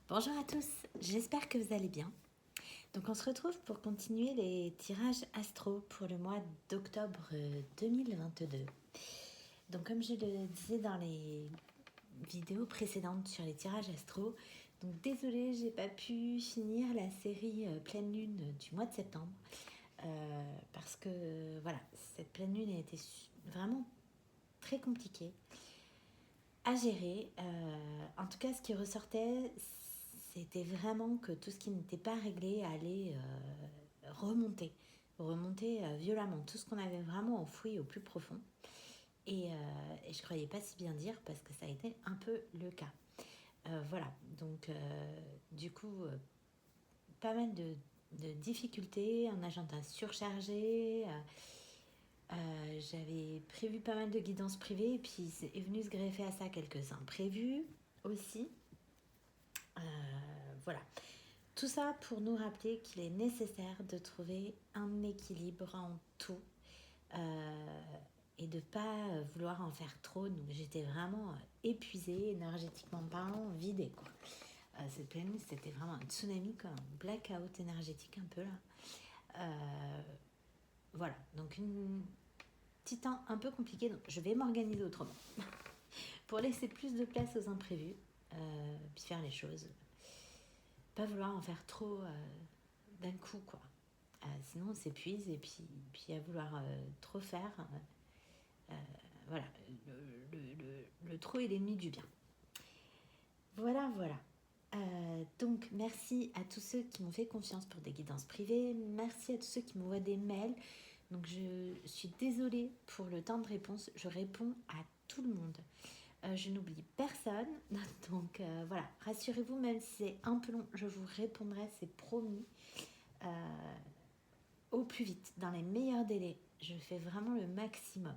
Bonjour à tous, j'espère que vous allez bien. Donc on se retrouve pour continuer les tirages astro pour le mois d'octobre 2022. Donc comme je le disais dans les vidéos précédentes sur les tirages astro, donc désolée, j'ai pas pu finir la série pleine lune du mois de septembre parce que voilà, cette pleine lune a été vraiment très compliquée à gérer. En tout cas, ce qui ressortait, c'était vraiment que tout ce qui n'était pas réglé allait remonter violemment. Tout ce qu'on avait vraiment enfoui au plus profond. Et je ne croyais pas si bien dire parce que ça a été un peu le cas. Voilà, donc du coup, pas mal de difficultés, un agenda surchargé. J'avais prévu pas mal de guidances privées et puis est venu se greffer à ça quelques imprévus aussi. Voilà. Tout ça pour nous rappeler qu'il est nécessaire de trouver un équilibre en tout et de ne pas vouloir en faire trop. Donc j'étais vraiment épuisée, énergétiquement parlant, vidée, quoi. Cette pleine lune, c'était vraiment un tsunami, quoi, un blackout énergétique un peu là. Voilà, donc une petit temps un peu compliqué, donc je vais m'organiser autrement pour laisser plus de place aux imprévus, puis faire les choses. Pas vouloir en faire trop d'un coup, quoi. Sinon on s'épuise et puis à vouloir trop faire, voilà, le trop est l'ennemi du bien. Voilà. Donc merci à tous ceux qui m'ont fait confiance pour des guidances privées, merci à tous ceux qui m'envoient des mails. Donc je suis désolée pour le temps de réponse, je réponds à tout le monde. Je n'oublie personne, donc voilà, rassurez-vous, même si c'est un peu long, je vous répondrai, c'est promis, au plus vite, dans les meilleurs délais. Je fais vraiment le maximum.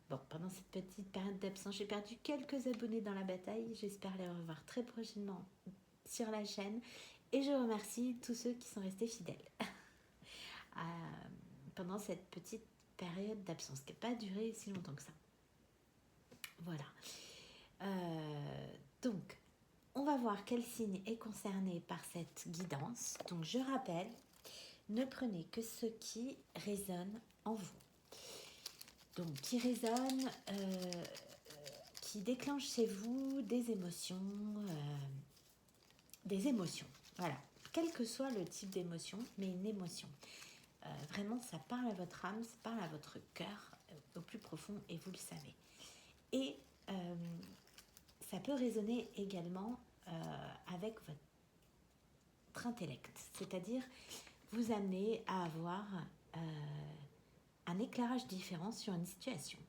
Bon, pendant cette petite période d'absence, j'ai perdu quelques abonnés dans la bataille. J'espère les revoir très prochainement sur la chaîne. Et je remercie tous ceux qui sont restés fidèles pendant cette petite période d'absence, qui n'a pas duré si longtemps que ça. Voilà. Donc, on va voir quel signe est concerné par cette guidance. Donc, je rappelle, ne prenez que ce qui résonne en vous. Donc, qui résonne, qui déclenche chez vous des émotions. Voilà. Quel que soit le type d'émotion, mais une émotion. Vraiment, ça parle à votre âme, ça parle à votre cœur au plus profond, et vous le savez. Et ça peut résonner également avec votre intellect, c'est-à-dire vous amener à avoir un éclairage différent sur une situation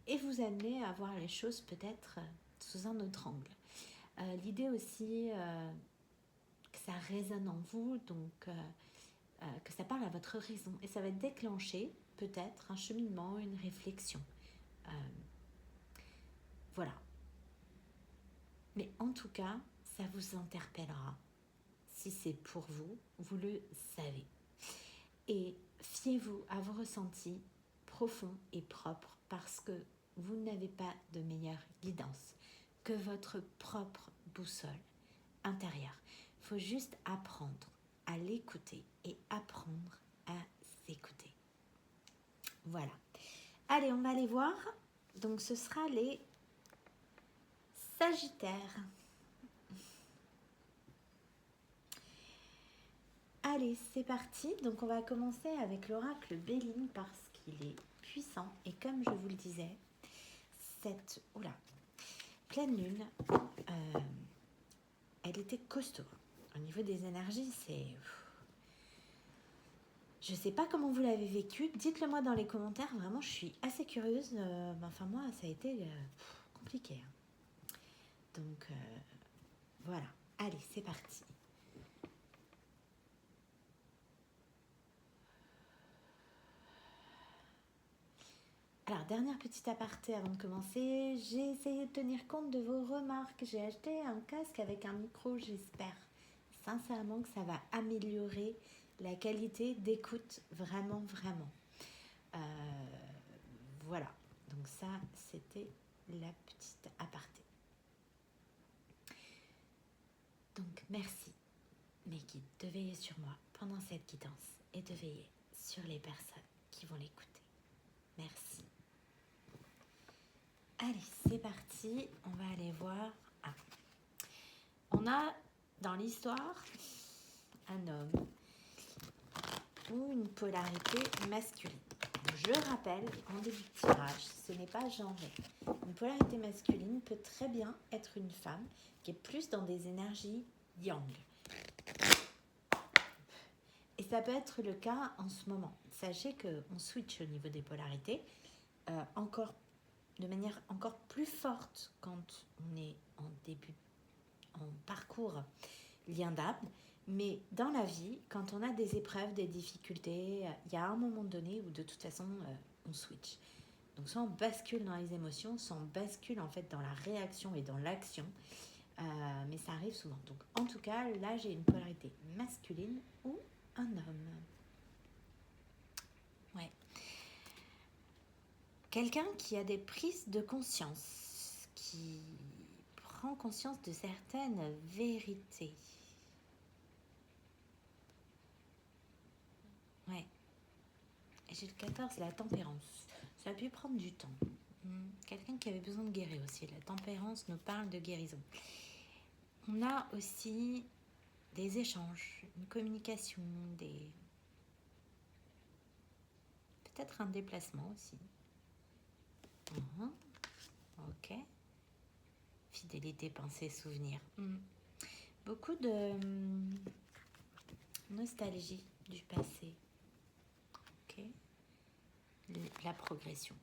et vous amener à voir les choses peut-être sous un autre angle. L'idée aussi que ça résonne en vous, donc que ça parle à votre raison et ça va déclencher peut-être un cheminement, une réflexion. Voilà. Mais en tout cas, ça vous interpellera. Si c'est pour vous, vous le savez. Et fiez-vous à vos ressentis profonds et propres parce que vous n'avez pas de meilleure guidance que votre propre boussole intérieure. Il faut juste apprendre à l'écouter et apprendre à s'écouter. Voilà. Allez, on va aller voir. Donc, ce sera les Sagittaires. Allez, c'est parti. Donc, on va commencer avec l'oracle Béline parce qu'il est puissant. Et comme je vous le disais, cette pleine lune, elle était costaud. Au niveau des énergies, c'est... Je ne sais pas comment vous l'avez vécu. Dites-le moi dans les commentaires. Vraiment, je suis assez curieuse. Enfin, moi, ça a été compliqué. Donc, voilà. Allez, c'est parti. Alors, dernière petite aparté avant de commencer, j'ai essayé de tenir compte de vos remarques. J'ai acheté un casque avec un micro, j'espère sincèrement que ça va améliorer la qualité d'écoute, vraiment. Voilà, donc ça, c'était la petite aparté. Merci, mes guides, de veiller sur moi pendant cette guidance et de veiller sur les personnes qui vont l'écouter. Merci. Allez, c'est parti. On va aller voir. Ah. On a dans l'histoire un homme ou une polarité masculine. Je rappelle en début de tirage, ce n'est pas genré. Une polarité masculine peut très bien être une femme qui est plus dans des énergies yang. Et ça peut être le cas en ce moment. Sachez qu'on switch au niveau des polarités, de manière encore plus forte quand on est en parcours lien d'âme. Mais dans la vie, quand on a des épreuves, des difficultés, il y a un moment donné où de toute façon, on switch. Donc soit on bascule dans les émotions, soit on bascule en fait dans la réaction et dans l'action. Mais ça arrive souvent. Donc en tout cas, là j'ai une polarité masculine ou un homme. Ouais. Quelqu'un qui a des prises de conscience, qui prend conscience de certaines vérités. Ouais. Et j'ai le 14, la tempérance. Ça a pu prendre du temps. Quelqu'un qui avait besoin de guérir aussi. La tempérance nous parle de guérison. On a aussi des échanges, une communication, peut-être un déplacement aussi. Ok. Fidélité, pensée, souvenir. Beaucoup de nostalgie du passé. Ok. La progression,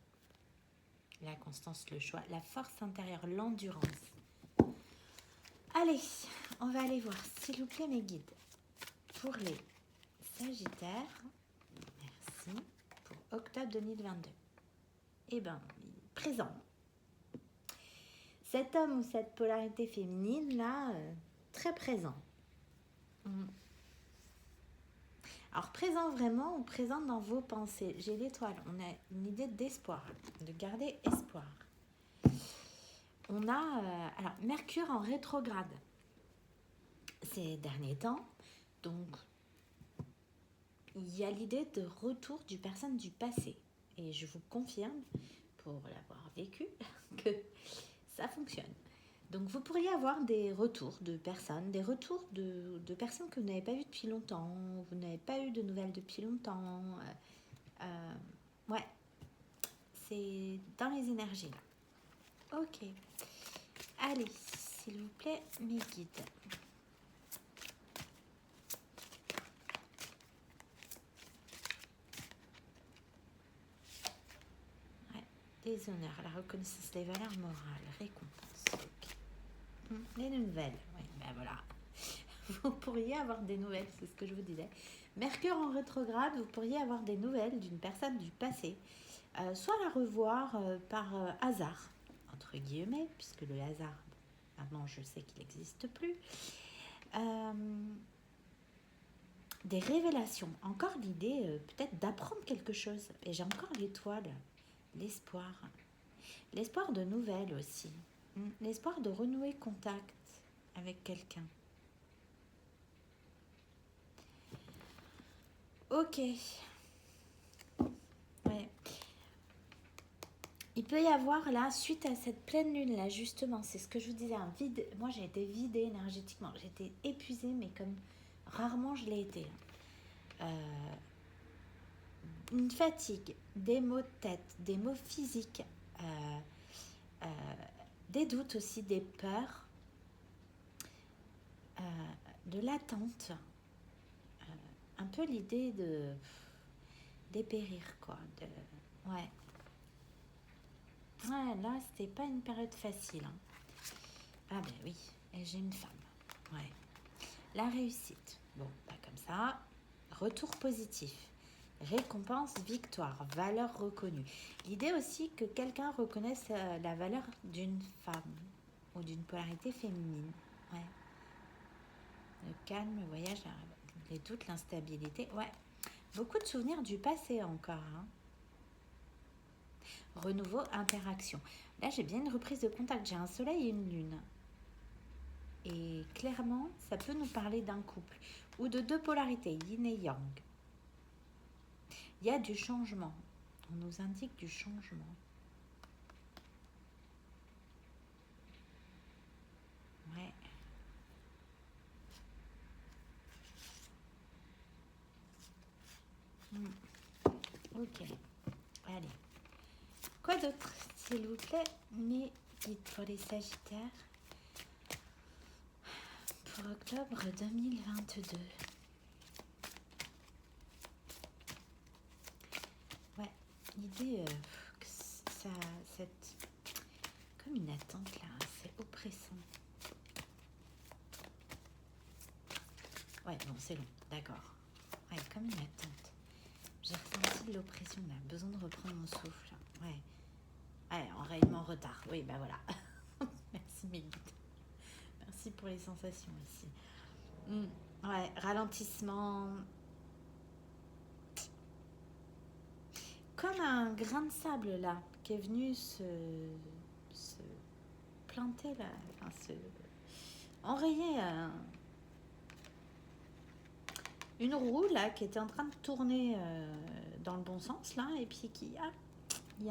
la constance, le choix, la force intérieure, l'endurance. Allez, on va aller voir, s'il vous plaît, mes guides. Pour les Sagittaires, merci, pour octobre 2022. Eh bien, présent. Cet homme ou cette polarité féminine, là, très présent. Alors, présent vraiment ou présent dans vos pensées. J'ai l'étoile, on a une idée d'espoir, de garder espoir. On a, alors, Mercure en rétrograde ces derniers temps. Donc, il y a l'idée de retour du personne du passé. Et je vous confirme, pour l'avoir vécu, que ça fonctionne. Donc, vous pourriez avoir des retours de personnes, des retours de personnes que vous n'avez pas vues depuis longtemps, vous n'avez pas eu de nouvelles depuis longtemps. Ouais, c'est dans les énergies là. Ok. Allez, s'il vous plaît, mes guides. Ouais, des honneurs, la reconnaissance des valeurs morales, récompense. Okay. Les nouvelles, oui, ben voilà. Vous pourriez avoir des nouvelles, c'est ce que je vous disais. Mercure en rétrograde, vous pourriez avoir des nouvelles d'une personne du passé. Soit la revoir par hasard, entre guillemets, puisque le hasard, maintenant je sais qu'il n'existe plus. Des révélations, encore l'idée peut-être d'apprendre quelque chose. Et j'ai encore l'étoile, l'espoir. L'espoir de nouvelles aussi. L'espoir de renouer contact avec quelqu'un. Ok. Ouais. Il peut y avoir là, suite à cette pleine lune là, justement, c'est ce que je vous disais, un vide. Moi j'ai été vidée énergétiquement, j'ai été épuisée, mais comme rarement je l'ai été. Une fatigue, des maux de tête, des maux physiques, des doutes aussi, des peurs, de l'attente, un peu l'idée de dépérir quoi. Ouais, là c'était pas une période facile. Ah ben oui, et j'ai une femme. Ouais. La réussite, bon, pas comme ça. Retour positif. Récompense, victoire, valeur reconnue. L'idée aussi que quelqu'un reconnaisse la valeur d'une femme ou d'une polarité féminine. Ouais. Le calme, le voyage, les doutes, l'instabilité. Ouais. Beaucoup de souvenirs du passé encore. Renouveau, interaction. Là, j'ai bien une reprise de contact. J'ai un soleil et une lune. Et clairement, ça peut nous parler d'un couple ou de deux polarités, yin et yang. Il y a du changement. On nous indique du changement. Ouais. Ok. Allez. Quoi d'autre, s'il vous plaît, mes guides pour les Sagittaires pour octobre 2022. Ouais, l'idée que ça, comme une attente là, c'est oppressant. Ouais, bon, c'est long, d'accord. Ouais, comme une attente. J'ai ressenti de l'oppression là, besoin de reprendre mon souffle. Ouais. Ouais, réellement en retard. Oui, bah voilà. Merci mes guides. Merci pour les sensations ici. Ouais, ralentissement. Comme un grain de sable là, qui est venu se planter là, enfin se enrayer une roue là qui était en train de tourner dans le bon sens là, et puis qui il y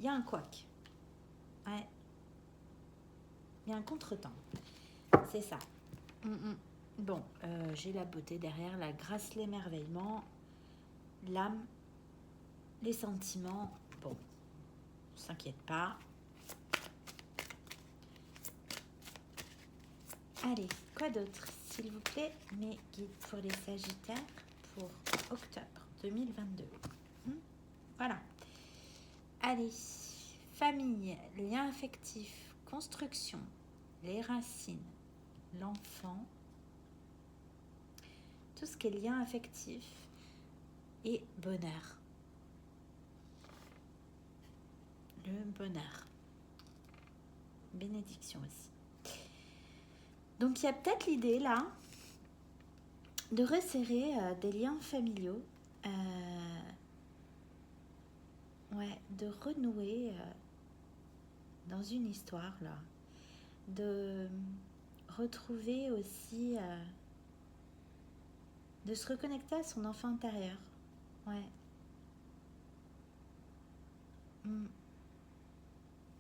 a un couac. Ouais. Il y a un contretemps. C'est ça. Bon, j'ai la beauté derrière, la grâce, l'émerveillement, l'âme, les sentiments. Bon, on s'inquiète pas. Allez, quoi d'autre, s'il vous plaît, mes guides pour les Sagittaires pour octobre 2022. Voilà. Allez, famille, lien affectif, construction, les racines, l'enfant, tout ce qui est lien affectif et bonheur. Le bonheur. Bénédiction aussi. Donc il y a peut-être l'idée là de resserrer des liens familiaux, de renouer dans une histoire là, de retrouver aussi, de se reconnecter à son enfant intérieur. Ouais.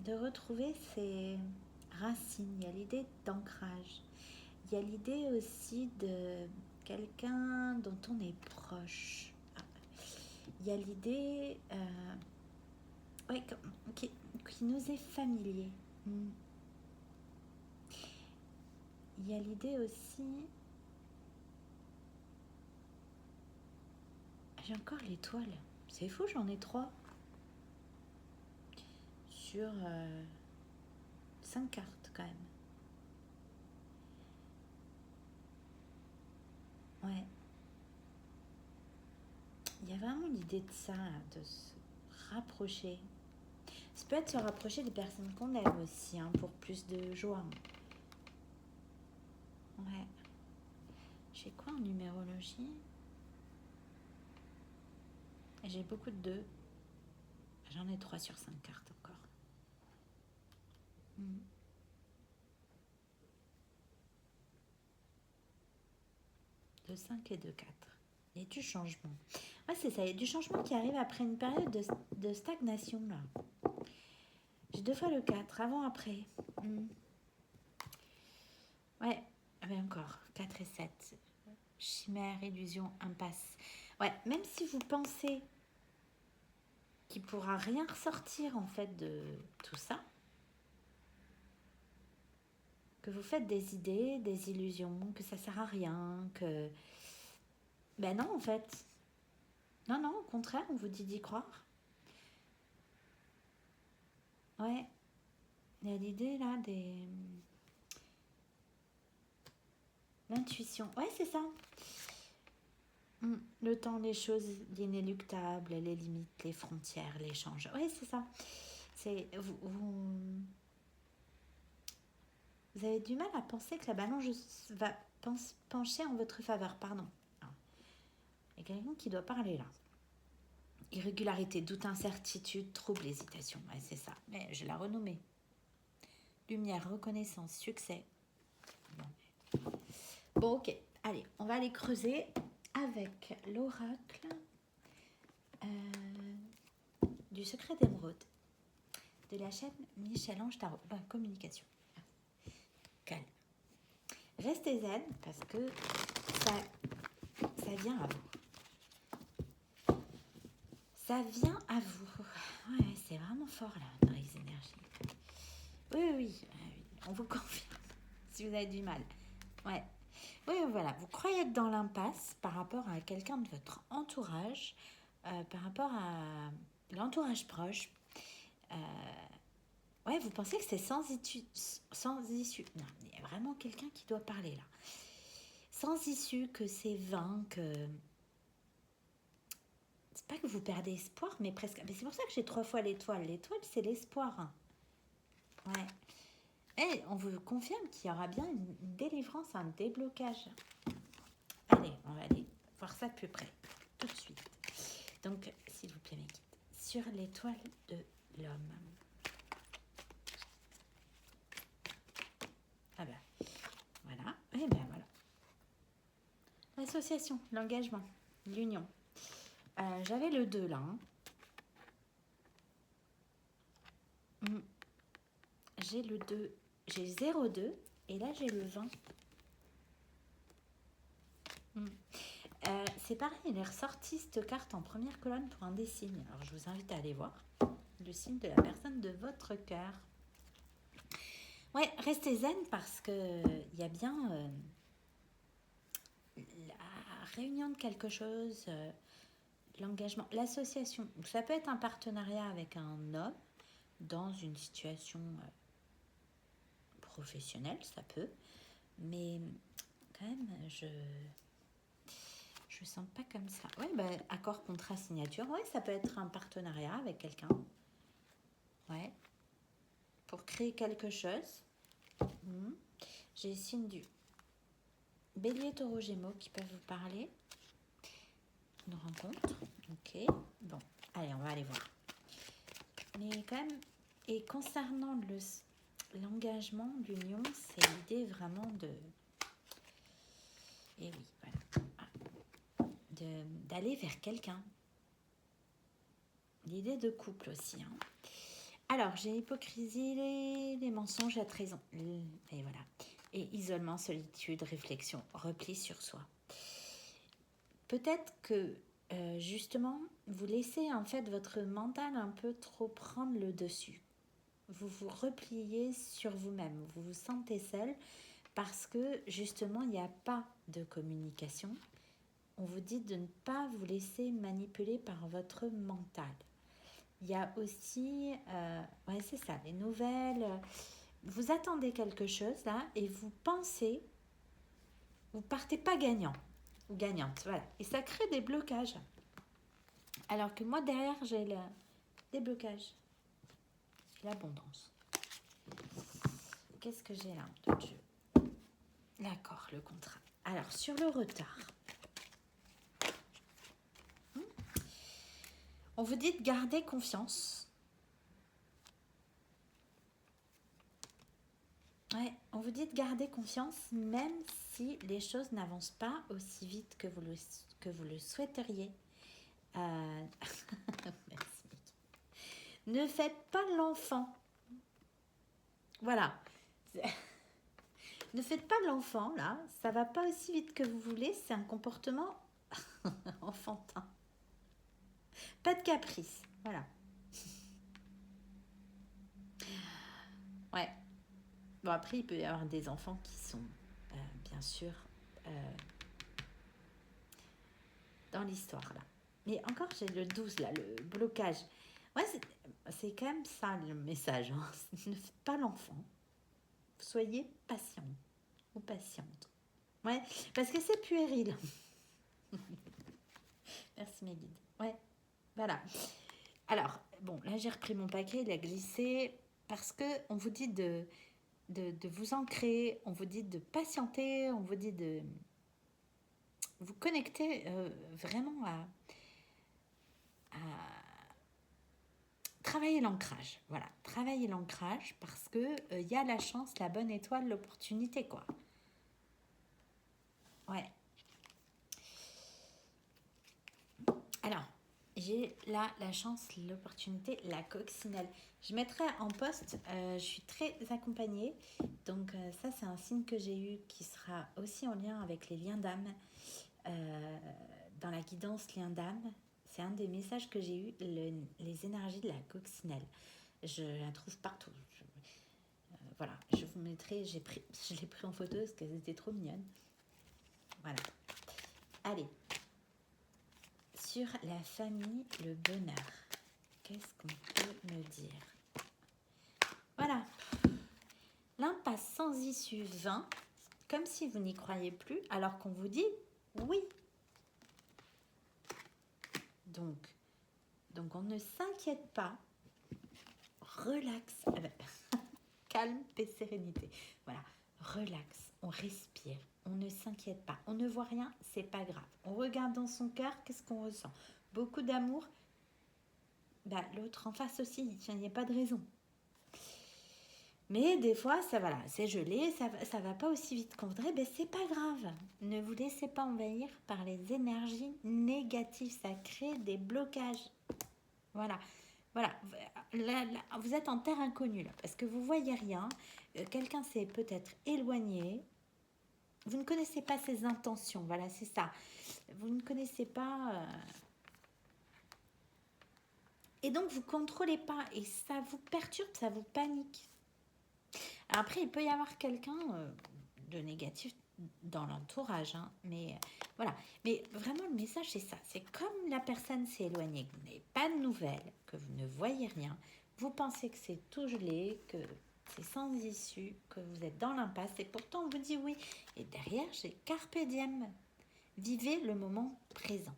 De retrouver ses racines. Il y a l'idée d'ancrage. Il y a l'idée aussi de quelqu'un dont on est proche. Il y a l'idée qui nous est familier. Il y a l'idée aussi... J'ai encore l'étoile. C'est fou, j'en ai 3. Sur 5 cartes quand même. Ouais. Il y a vraiment l'idée de ça, de se rapprocher. Ça peut être se rapprocher des personnes qu'on aime aussi, pour plus de joie. Ouais. J'ai quoi en numérologie? J'ai beaucoup de 2. J'en ai 3 sur 5 cartes encore. De 5 et de 4. Il y a du changement. Ouais, c'est ça. Il y a du changement qui arrive après une période de stagnation, là. J'ai 2 fois le 4, avant, après. Ouais, mais encore. 4 et 7. Chimère, illusion, impasse. Ouais, même si vous pensez qu'il ne pourra rien ressortir, en fait, de tout ça, que vous faites des idées, des illusions, que ça ne sert à rien, que... Ben non, en fait. Non, au contraire, on vous dit d'y croire. Ouais. Il y a l'idée, là, l'intuition. Ouais, c'est ça. Le temps, les choses, l'inéluctable, les limites, les frontières, l'échange. Ouais, c'est ça. C'est... Vous avez du mal à penser que la balance va pencher en votre faveur. Pardon. Il y a quelqu'un qui doit parler, là. Irrégularité, doute, incertitude, trouble, hésitation. Ouais, c'est ça. Mais je l'ai renommé. Lumière, reconnaissance, succès. Bon, ok. Allez, on va aller creuser avec l'oracle du secret d'émeraude de la chaîne Michel-Ange Tarot. Communication. Calme. Restez zen parce que ça vient à vous. Ça vient à vous. Ouais, c'est vraiment fort là dans les énergies. Oui. On vous confirme si vous avez du mal. Ouais. Oui, voilà. Vous croyez être dans l'impasse par rapport à quelqu'un de votre entourage, par rapport à l'entourage proche. Ouais, vous pensez que c'est sans issue. Non, il y a vraiment quelqu'un qui doit parler là. Sans issue, que c'est vain, que... C'est pas que vous perdez espoir, mais presque... Mais c'est pour ça que j'ai 3 fois l'étoile. L'étoile, c'est l'espoir. Hein. Ouais. Et on vous confirme qu'il y aura bien une délivrance, un déblocage. Allez, on va aller voir ça de plus près, tout de suite. Donc, s'il vous plaît, mes guides, sur l'étoile de l'homme. Ah ben, voilà. Et ben voilà. L'association, l'engagement, l'union. J'avais le 2 là. Hein. J'ai le 2, j'ai 0,2 et là j'ai le 20. C'est pareil, il est ressorti cette carte en première colonne pour un des signes. Alors je vous invite à aller voir le signe de la personne de votre cœur. Ouais, restez zen parce que il y a bien la réunion de quelque chose, l'engagement, l'association. Ça peut être un partenariat avec un homme dans une situation professionnelle, ça peut, mais quand même, je sens pas comme ça. Ouais, accord, contrat, signature. Ouais, ça peut être un partenariat avec quelqu'un. Ouais. Pour créer quelque chose. J'ai le signe du Bélier, Taureau, Gémeaux qui peuvent vous parler. Une rencontre. Ok. Bon, allez, on va aller voir. Mais quand même, et concernant l'engagement, l'union, c'est l'idée vraiment de... Et oui, voilà. D'aller vers quelqu'un. L'idée de couple aussi. Hein. Alors, j'ai hypocrisie, les mensonges, la trahison. Et voilà. Et isolement, solitude, réflexion, repli sur soi. Peut-être que, justement, vous laissez en fait votre mental un peu trop prendre le dessus. Vous vous repliez sur vous-même. Vous vous sentez seul parce que, justement, il n'y a pas de communication. On vous dit de ne pas vous laisser manipuler par votre mental. Il y a aussi, ouais c'est ça, les nouvelles. Vous attendez quelque chose là et vous pensez, vous partez pas gagnant ou gagnante, voilà. Et ça crée des blocages. Alors que moi derrière j'ai le déblocage, l'abondance. Qu'est-ce que j'ai là d'autre jeu? D'accord, le contrat. Alors sur le retard. On vous dit de garder confiance. Ouais, on vous dit de garder confiance même si les choses n'avancent pas aussi vite que vous le souhaiteriez. Merci. Ne faites pas l'enfant. Voilà. Ne faites pas l'enfant, là. Ça va pas aussi vite que vous voulez. C'est un comportement enfantin. Pas de caprice. Voilà. Ouais. Bon, après, il peut y avoir des enfants qui sont, bien sûr, dans l'histoire, là. Mais encore, j'ai le 12, là, le blocage. Ouais, c'est quand même ça, le message. Hein. Ne faites pas l'enfant. Soyez patient ou patiente. Ouais, parce que c'est puéril. Merci, mes guides. Ouais, voilà. Alors, bon, là, j'ai repris mon paquet, il a glissé, parce qu'on vous dit de vous ancrer, on vous dit de patienter, on vous dit de vous connecter vraiment à travailler l'ancrage. Voilà, travailler l'ancrage parce que y a la chance, la bonne étoile, l'opportunité, quoi. Ouais. Alors, j'ai là la chance, l'opportunité, la coccinelle. Je mettrai en poste, je suis très accompagnée. Donc ça, c'est un signe que j'ai eu qui sera aussi en lien avec les liens d'âme. Dans la guidance lien d'âme, c'est un des messages que j'ai eu, les énergies de la coccinelle. Je la trouve partout. Voilà, je vous mettrai, je l'ai pris en photo parce qu'elles étaient trop mignonnes. Voilà. Allez. Sur la famille, le bonheur. Qu'est-ce qu'on peut me dire? Voilà. L'impasse sans issue 20, comme si vous n'y croyez plus, alors qu'on vous dit oui. Donc on ne s'inquiète pas. Relax. Calme et sérénité. Voilà. Relax. On respire. On ne s'inquiète pas. On ne voit rien, c'est pas grave. On regarde dans son cœur, qu'est-ce qu'on ressent? Beaucoup d'amour. Bah, l'autre en face aussi, il n'y a pas de raison. Mais des fois, ça voilà, c'est gelé, ça va pas aussi vite qu'on voudrait, mais c'est pas grave. Ne vous laissez pas envahir par les énergies négatives, ça crée des blocages. Voilà. Voilà, là, vous êtes en terre inconnue là, parce que vous voyez rien, quelqu'un s'est peut-être éloigné, vous ne connaissez pas ses intentions, voilà, c'est ça. Vous ne connaissez pas... Et donc, vous ne contrôlez pas, et ça vous perturbe, ça vous panique. Alors après, il peut y avoir quelqu'un de négatif dans l'entourage, hein, mais voilà. Mais vraiment, le message, c'est ça. C'est comme la personne s'est éloignée, que vous n'avez pas de nouvelles, que vous ne voyez rien, vous pensez que c'est tout gelé, que c'est sans issue, que vous êtes dans l'impasse, et pourtant on vous dit oui. Et derrière, j'ai carpe diem. Vivez le moment présent.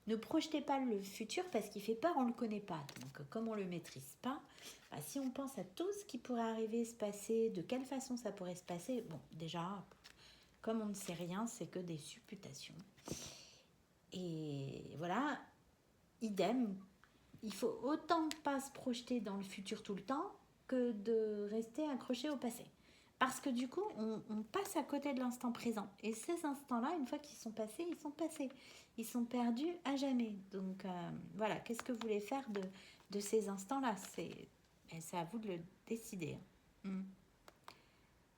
Ne projetez pas le futur parce qu'il fait peur, on ne le connaît pas. Donc, comme on ne le maîtrise pas, bah, si on pense à tout ce qui pourrait arriver, se passer, de quelle façon ça pourrait se passer, bon, déjà, comme on ne sait rien, c'est que des supputations. Et voilà, idem, il faut autant pas se projeter dans le futur tout le temps que de rester accroché au passé. Parce que du coup, on passe à côté de l'instant présent. Et ces instants-là, une fois qu'ils sont passés, ils sont passés. Ils sont perdus à jamais. Donc voilà, qu'est-ce que vous voulez faire de ces instants-là? C'est à vous de le décider.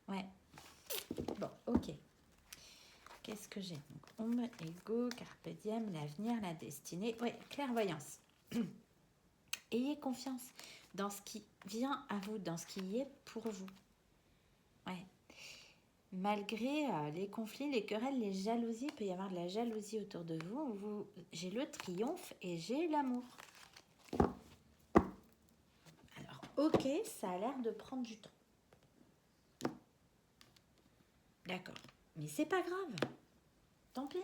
Ouais. Bon, ok. Qu'est-ce que j'ai? Donc, ombre, ego, carpe diem, l'avenir, la destinée. Oui, clairvoyance. Ayez confiance dans ce qui vient à vous, dans ce qui est pour vous. Ouais. Malgré les conflits, les querelles, les jalousies, il peut y avoir de la jalousie autour de vous. J'ai le triomphe et j'ai l'amour. Alors, ok, ça a l'air de prendre du temps. D'accord. Mais c'est pas grave. Tant pis.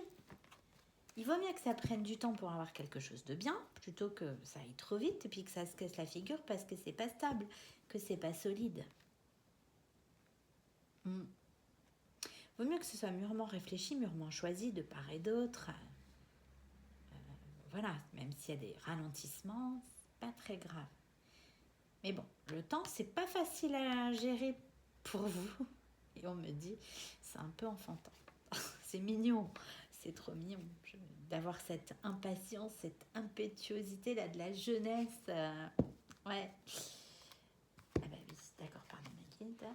Il vaut mieux que ça prenne du temps pour avoir quelque chose de bien, plutôt que ça aille trop vite et puis que ça se casse la figure parce que c'est pas stable, que c'est pas solide. Vaut mieux que ce soit mûrement réfléchi, mûrement choisi de part et d'autre. Voilà, même s'il y a des ralentissements, c'est pas très grave. Mais bon, le temps, c'est pas facile à gérer pour vous. Et on me dit, c'est un peu enfantin. C'est mignon, c'est trop mignon d'avoir cette impatience, cette impétuosité là de la jeunesse. Ouais. Ah bah oui, d'accord, pardon, ma guide.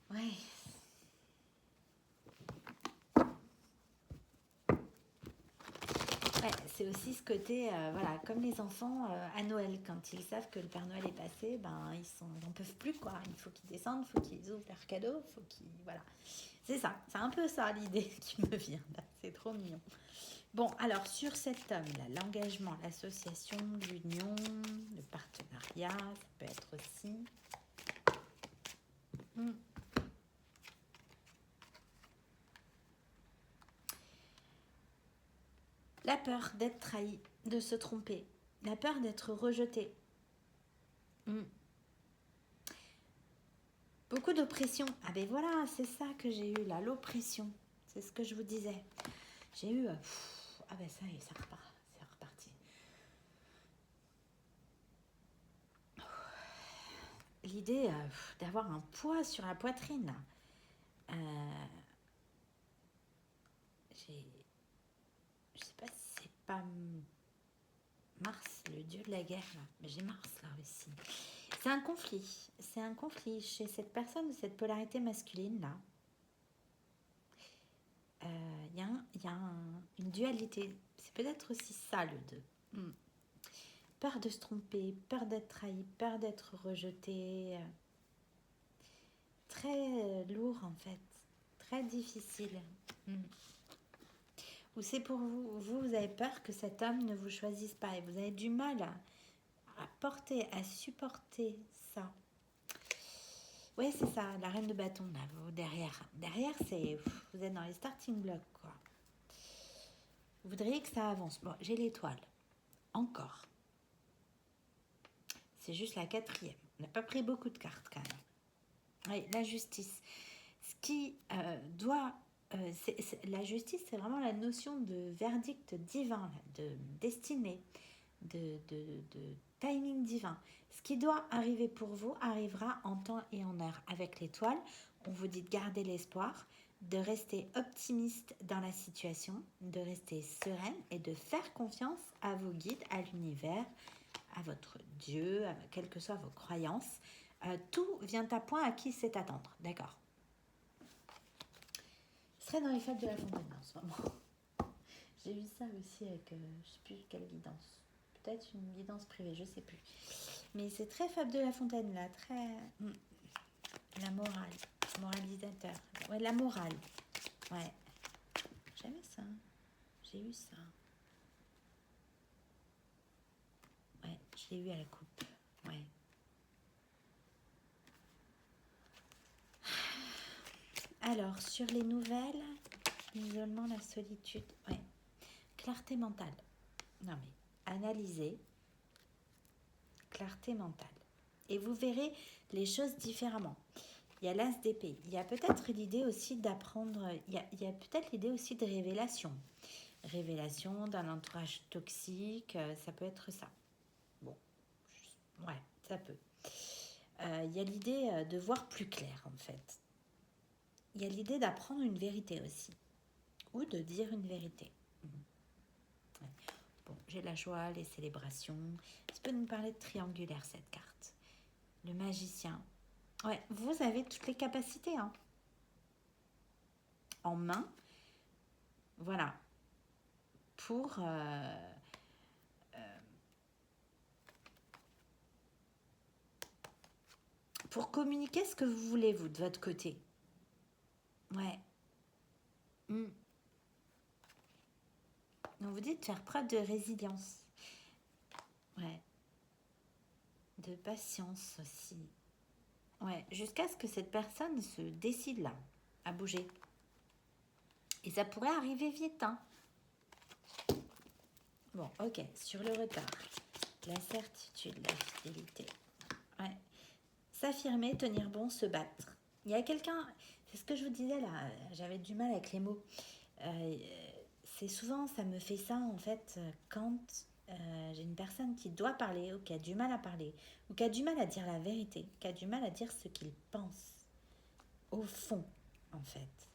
Ouais. Ouais, c'est aussi ce côté, voilà, comme les enfants à Noël, quand ils savent que le Père Noël est passé, ben ils n'en peuvent plus quoi. Il faut qu'ils descendent, il faut qu'ils ouvrent leurs cadeaux, il faut qu'ils, voilà. C'est ça, c'est un peu ça l'idée qui me vient là. C'est trop mignon. Bon, alors sur cet homme-là, l'engagement, l'association, l'union, le partenariat, ça peut être aussi. La peur d'être trahi, de se tromper, la peur d'être rejeté. Beaucoup d'oppression. Ah ben voilà, c'est ça que j'ai eu là, l'oppression. C'est ce que je vous disais. J'ai eu... ah ben ça y est, ça repart. C'est reparti. l'idée d'avoir un poids sur la poitrine, là. Je sais pas si c'est pas Mars, le dieu de la guerre, là. Mais j'ai Mars, là, aussi. C'est un conflit. C'est un conflit chez cette personne, cette polarité masculine, là. Il y a une dualité. C'est peut-être aussi ça, le 2. Peur de se tromper, peur d'être trahi, peur d'être rejeté. Très lourd, en fait. Très difficile. Ou c'est pour vous avez peur que cet homme ne vous choisisse pas et vous avez du mal à porter, à supporter ça. Oui, c'est ça, la reine de bâton, là, vous, derrière. Derrière, c'est vous êtes dans les starting blocks, quoi. Vous voudriez que ça avance. Bon, j'ai l'étoile. Encore. C'est juste la 4e. On n'a pas pris beaucoup de cartes, quand même. Oui, la justice. Ce qui doit... la justice, c'est vraiment la notion de verdict divin, de destinée, de timing divin. Ce qui doit arriver pour vous arrivera en temps et en heure. Avec l'étoile, on vous dit de garder l'espoir, de rester optimiste dans la situation, de rester sereine et de faire confiance à vos guides, à l'univers, à votre Dieu, quelles que soient vos croyances. Tout vient à point à qui c'est attendre, d'accord? Je serais dans les fêtes de la fontaine en ce moment. J'ai vu ça aussi avec, je ne sais plus quelle guidance. Peut-être une guidance privée, je ne sais plus. Mais c'est très Fable de la Fontaine, là, très... La morale, moralisateur. Ouais, la morale. Ouais. J'avais ça. J'ai eu ça. Ouais, je l'ai eu à la coupe. Ouais. Alors, sur les nouvelles, l'isolement, la solitude, ouais. Clarté mentale. Non mais, analysez. Clarté mentale. Et vous verrez les choses différemment. Il y a l'as d'épée. Il y a peut-être l'idée aussi d'apprendre, il y a peut-être l'idée aussi de révélation. Révélation d'un entourage toxique, ça peut être ça. Bon, ouais, ça peut. Il y a l'idée de voir plus clair, en fait. Il y a l'idée d'apprendre une vérité aussi. Ou de dire une vérité. Ouais. Bon, j'ai la joie, les célébrations. Ça peut nous parler de triangulaire, cette carte. Le magicien. Ouais, vous avez toutes les capacités, hein. En main. Voilà. Pour communiquer ce que vous voulez, vous, de votre côté. Ouais. On vous dit de faire preuve de résilience. Ouais. De patience aussi. Ouais. Jusqu'à ce que cette personne se décide là, à bouger. Et ça pourrait arriver vite, hein. Bon, ok. Sur le retard. La certitude, la fidélité. Ouais. S'affirmer, tenir bon, se battre. Il y a quelqu'un... C'est ce que je vous disais là. J'avais du mal avec les mots. C'est souvent, ça me fait ça en fait, quand j'ai une personne qui doit parler ou qui a du mal à parler ou qui a du mal à dire la vérité, qui a du mal à dire ce qu'il pense au fond en fait.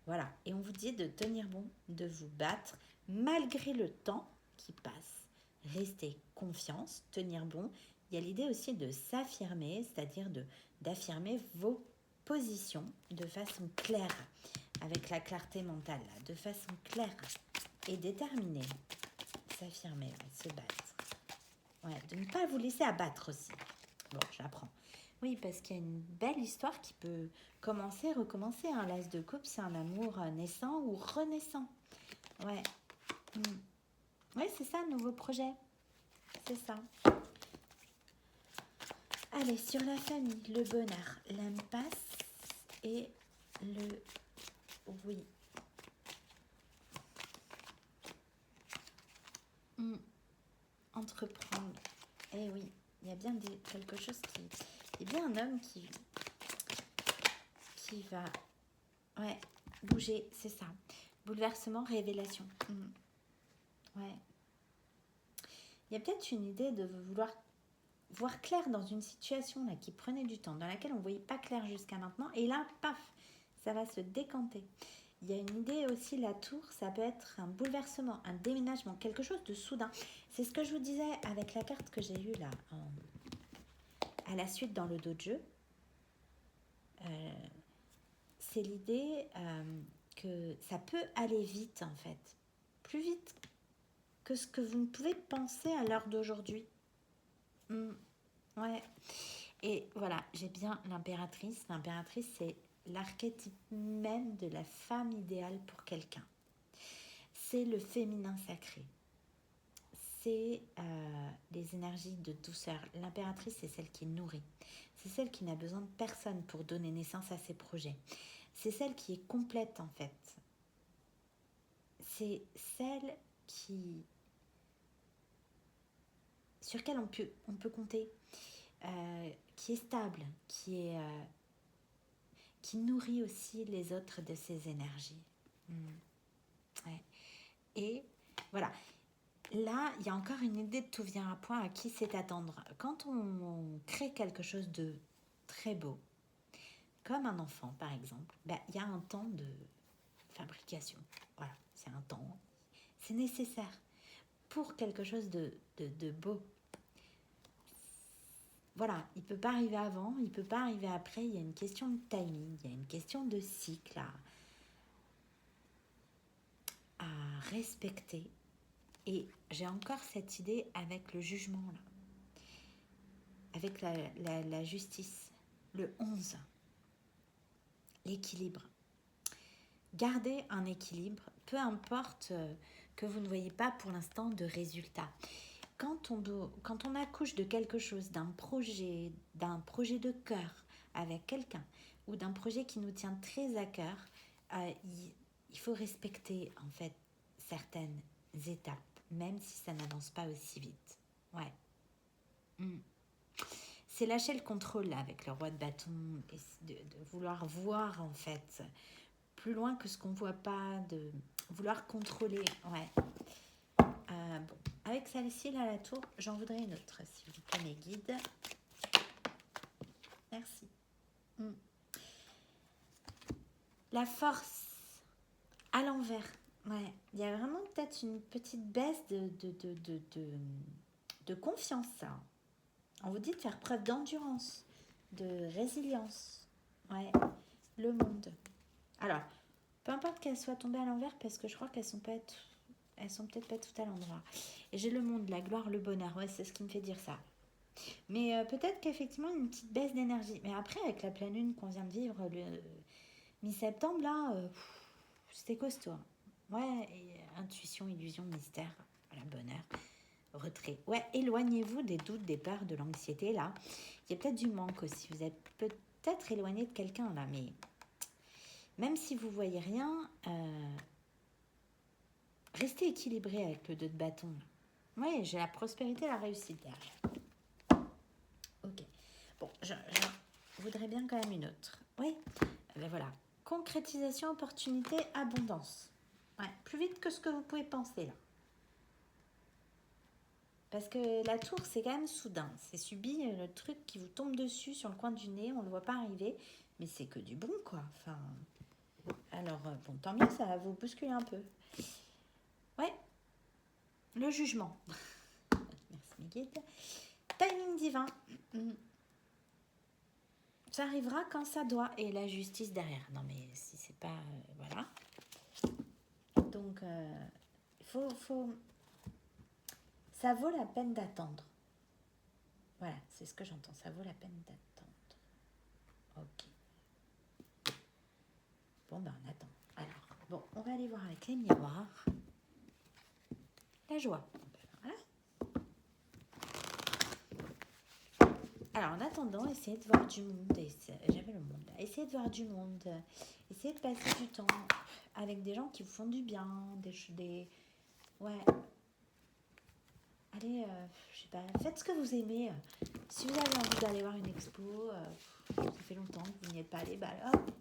Voilà, et on vous dit de tenir bon, de vous battre malgré le temps qui passe. Restez confiance, tenir bon. Il y a l'idée aussi de s'affirmer, c'est-à-dire d'affirmer vos positions de façon claire, avec la clarté mentale, là, de façon claire et déterminée. S'affirmer, se battre. Ouais, de ne pas vous laisser abattre aussi. Bon, j'apprends. Oui, parce qu'il y a une belle histoire qui peut commencer, recommencer. Un l'as de coupe, c'est un amour naissant ou renaissant. Ouais. Ouais, c'est ça, nouveau projet. C'est ça. Allez, sur la famille, le bonheur, l'impasse et le oui. Entreprendre. Eh oui, il y a bien quelque chose qui... Il y a bien un homme qui va... Ouais, bouger, c'est ça. Bouleversement, révélation. Ouais. Il y a peut-être une idée de vouloir voir clair dans une situation là, qui prenait du temps, dans laquelle on ne voyait pas clair jusqu'à maintenant, et là, paf, ça va se décanter. Il y a une idée aussi, la tour, ça peut être un bouleversement, un déménagement, quelque chose de soudain. C'est ce que je vous disais avec la carte que j'ai eue là, à la suite dans le dos de jeu. C'est l'idée que ça peut aller vite en fait, plus vite que ce que vous ne pouvez penser à l'heure d'aujourd'hui. Ouais. Et voilà, j'ai bien l'impératrice. L'impératrice, c'est l'archétype même de la femme idéale pour quelqu'un. C'est le féminin sacré. C'est les énergies de douceur. L'impératrice, c'est celle qui nourrit. C'est celle qui n'a besoin de personne pour donner naissance à ses projets. C'est celle qui est complète en fait. C'est celle sur laquelle on peut compter, qui est stable, qui nourrit aussi les autres de ses énergies. Ouais. Et voilà. Là, il y a encore une idée de tout vient à point à qui c'est attendre. Quand on crée quelque chose de très beau, comme un enfant par exemple, il y a un temps de fabrication. Voilà, c'est un temps. C'est nécessaire pour quelque chose de beau. Voilà, il ne peut pas arriver avant, il ne peut pas arriver après. Il y a une question de timing, il y a une question de cycle à respecter. Et j'ai encore cette idée avec le jugement, là. Avec la justice, le 11, l'équilibre. Gardez un équilibre, peu importe que vous ne voyez pas pour l'instant de résultat. Quand on accouche de quelque chose, d'un projet de cœur avec quelqu'un, ou d'un projet qui nous tient très à cœur, il faut respecter en fait certaines étapes, même si ça n'avance pas aussi vite. Ouais. C'est lâcher le contrôle là, avec le roi de bâton, et de vouloir voir en fait plus loin que ce qu'on voit pas, de vouloir contrôler. Ouais. Bon, avec celle-ci là, la tour, j'en voudrais une autre, s'il vous plaît, mes guides. Merci. La force à l'envers. Ouais. Il y a vraiment peut-être une petite baisse de confiance, ça. On vous dit de faire preuve d'endurance, de résilience. Ouais. Le monde. Alors, peu importe qu'elles soient tombées à l'envers, parce que je crois qu'elles sont peut-être pas toutes à l'endroit. Et j'ai le monde, la gloire, le bonheur. Ouais, c'est ce qui me fait dire ça. Mais peut-être qu'effectivement, une petite baisse d'énergie. Mais après, avec la pleine lune qu'on vient de vivre le mi-septembre, là, c'était costaud. Ouais, et, intuition, illusion, mystère, voilà, bonheur, retrait. Ouais, éloignez-vous des doutes, des peurs, de l'anxiété, là. Il y a peut-être du manque aussi. Vous êtes peut-être éloigné de quelqu'un, là, mais même si vous voyez rien, restez équilibré avec le 2 de bâton. Oui, j'ai la prospérité, la réussite derrière. Ok. Bon, je voudrais bien quand même une autre. Oui, ben voilà. Concrétisation, opportunité, abondance. Ouais, plus vite que ce que vous pouvez penser là. Parce que la tour, c'est quand même soudain. C'est subi, le truc qui vous tombe dessus sur le coin du nez, on ne le voit pas arriver. Mais c'est que du bon, quoi. Enfin, alors, bon, tant mieux, ça va vous bousculer un peu. Ouais, le jugement. Merci mes guides. Timing divin. Ça arrivera quand ça doit. Et la justice derrière. Non mais si c'est pas... voilà. Donc, ça vaut la peine d'attendre. Voilà, c'est ce que j'entends. Ça vaut la peine d'attendre. Ok. Bon, ben on attend. Alors, bon, on va aller voir avec les miroirs. La joie. Voilà. Alors, en attendant, essayez de voir du monde. J'avais le monde là. Essayez de voir du monde. Essayez de passer du temps avec des gens qui vous font du bien. Ouais. Allez, je sais pas, faites ce que vous aimez. Si vous avez envie d'aller voir une expo, ça fait longtemps que vous n'y êtes pas allé, bah hop.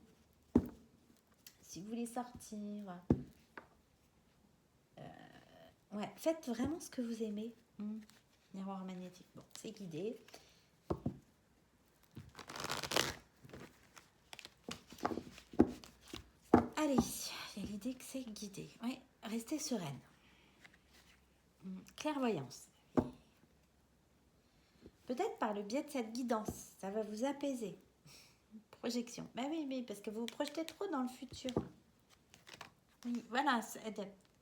Si vous voulez sortir, ouais, faites vraiment ce que vous aimez. Miroir magnétique, bon, c'est guidé. Allez, il y a l'idée que c'est guidé. Oui, restez sereine. Clairvoyance. Peut-être par le biais de cette guidance, ça va vous apaiser. Projection. Ben oui, parce que vous vous projetez trop dans le futur. Oui, voilà,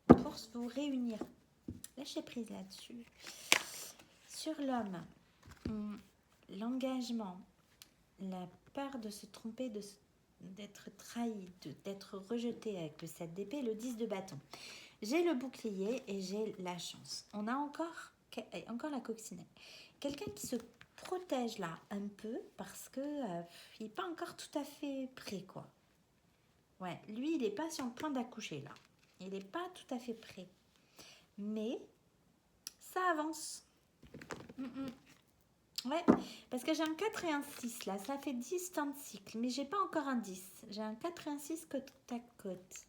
pour vous réunir. Lâchez prise là-dessus. Sur l'homme, l'engagement, la peur de se tromper, d'être trahi, d'être rejeté avec le 7 d'épée, le 10 de bâton. J'ai le bouclier et j'ai la chance. On a encore la coccinelle. Quelqu'un qui se protège là un peu parce que il n'est pas encore tout à fait prêt, quoi. Ouais, lui, il n'est pas sur le point d'accoucher là. Il n'est pas tout à fait prêt. Mais ça avance. Ouais, parce que j'ai un 4 et un 6 là. Ça fait 10 temps de cycle. Mais j'ai pas encore un 10. J'ai un 4 et un 6 côte à côte.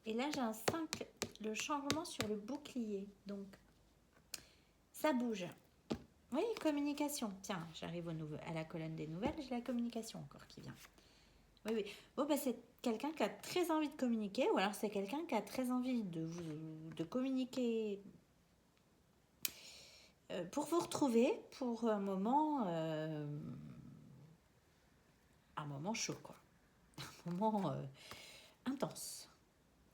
Et là, j'ai un 5. Le changement sur le bouclier. Donc, ça bouge. Oui, communication. Tiens, j'arrive à la colonne des nouvelles. J'ai la communication encore qui vient. Oui. Bon, bah, c'est quelqu'un qui a très envie de communiquer. Ou alors, c'est quelqu'un qui a très envie de communiquer pour vous retrouver pour un moment chaud, quoi. Un moment intense.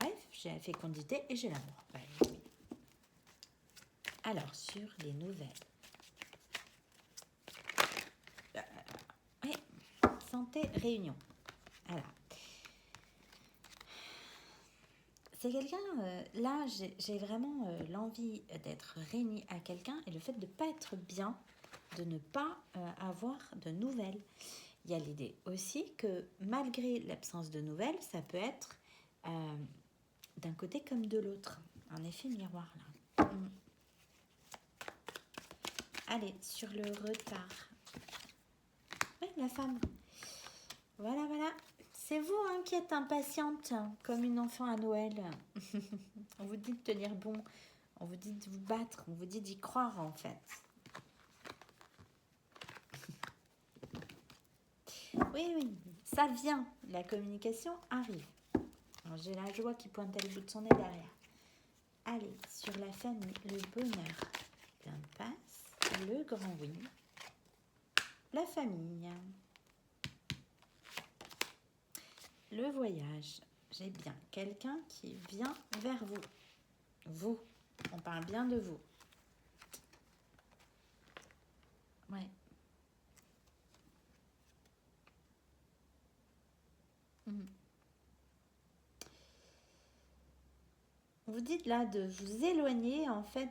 Bref, j'ai la fécondité et j'ai l'amour. Ouais, oui. Alors, sur les nouvelles. Santé, réunion. Voilà. C'est quelqu'un, là, j'ai vraiment l'envie d'être réunie à quelqu'un et le fait de ne pas être bien, de ne pas avoir de nouvelles. Il y a l'idée aussi que malgré l'absence de nouvelles, ça peut être d'un côté comme de l'autre. Un effet miroir, là. Allez, sur le retard. Oui, la femme. Voilà. C'est vous qui êtes impatiente, comme une enfant à Noël. On vous dit de tenir bon. On vous dit de vous battre. On vous dit d'y croire, en fait. Oui, ça vient. La communication arrive. Alors, j'ai la joie qui pointe le bout de son nez derrière. Allez, sur la famille, le bonheur. L'impasse, le grand oui. La famille. Le voyage. J'ai bien quelqu'un qui vient vers vous. Vous. On parle bien de vous. Ouais. Vous dites là de vous éloigner en fait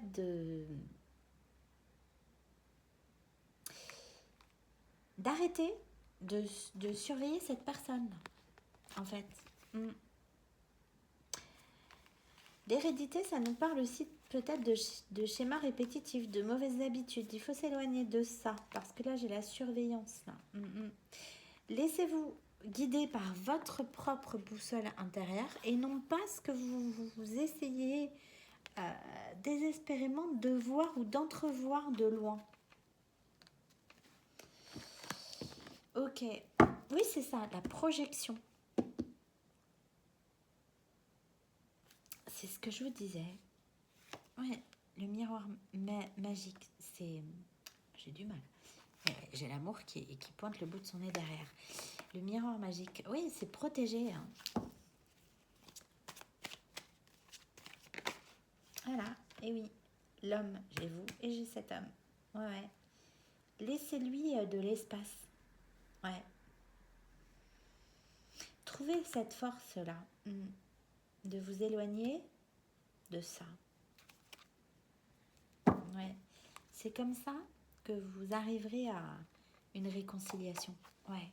d'arrêter de surveiller cette personne en fait. L'hérédité, ça nous parle aussi peut-être de schémas répétitifs, de mauvaises habitudes. Il faut s'éloigner de ça parce que là j'ai la surveillance là. Laissez-vous guider par votre propre boussole intérieure et non pas ce que vous essayez désespérément de voir ou d'entrevoir de loin. Ok, oui c'est ça, la projection. C'est ce que je vous disais. Ouais, le miroir magique, c'est... J'ai du mal. J'ai l'amour qui pointe le bout de son nez derrière. Le miroir magique, oui, c'est protégé. Voilà, et oui, l'homme, j'ai vous et j'ai cet homme. Ouais. Laissez-lui de l'espace. Ouais. Trouvez cette force-là de vous éloigner de ça. Ouais. C'est comme ça que vous arriverez à une réconciliation. Ouais.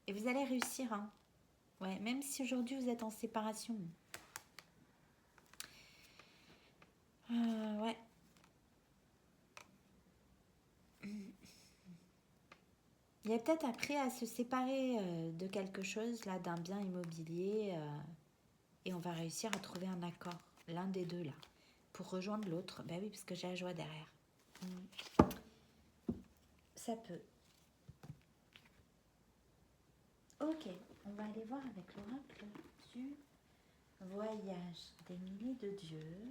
Et vous allez réussir, hein. Ouais, même si aujourd'hui vous êtes en séparation. Ouais. Il y a peut-être après à se séparer de quelque chose, là, d'un bien immobilier, et on va réussir à trouver un accord, l'un des deux, là, pour rejoindre l'autre. Ben oui, parce que j'ai la joie derrière. Ça peut. Ok, on va aller voir avec l'oracle du Voyage des milliers de dieux.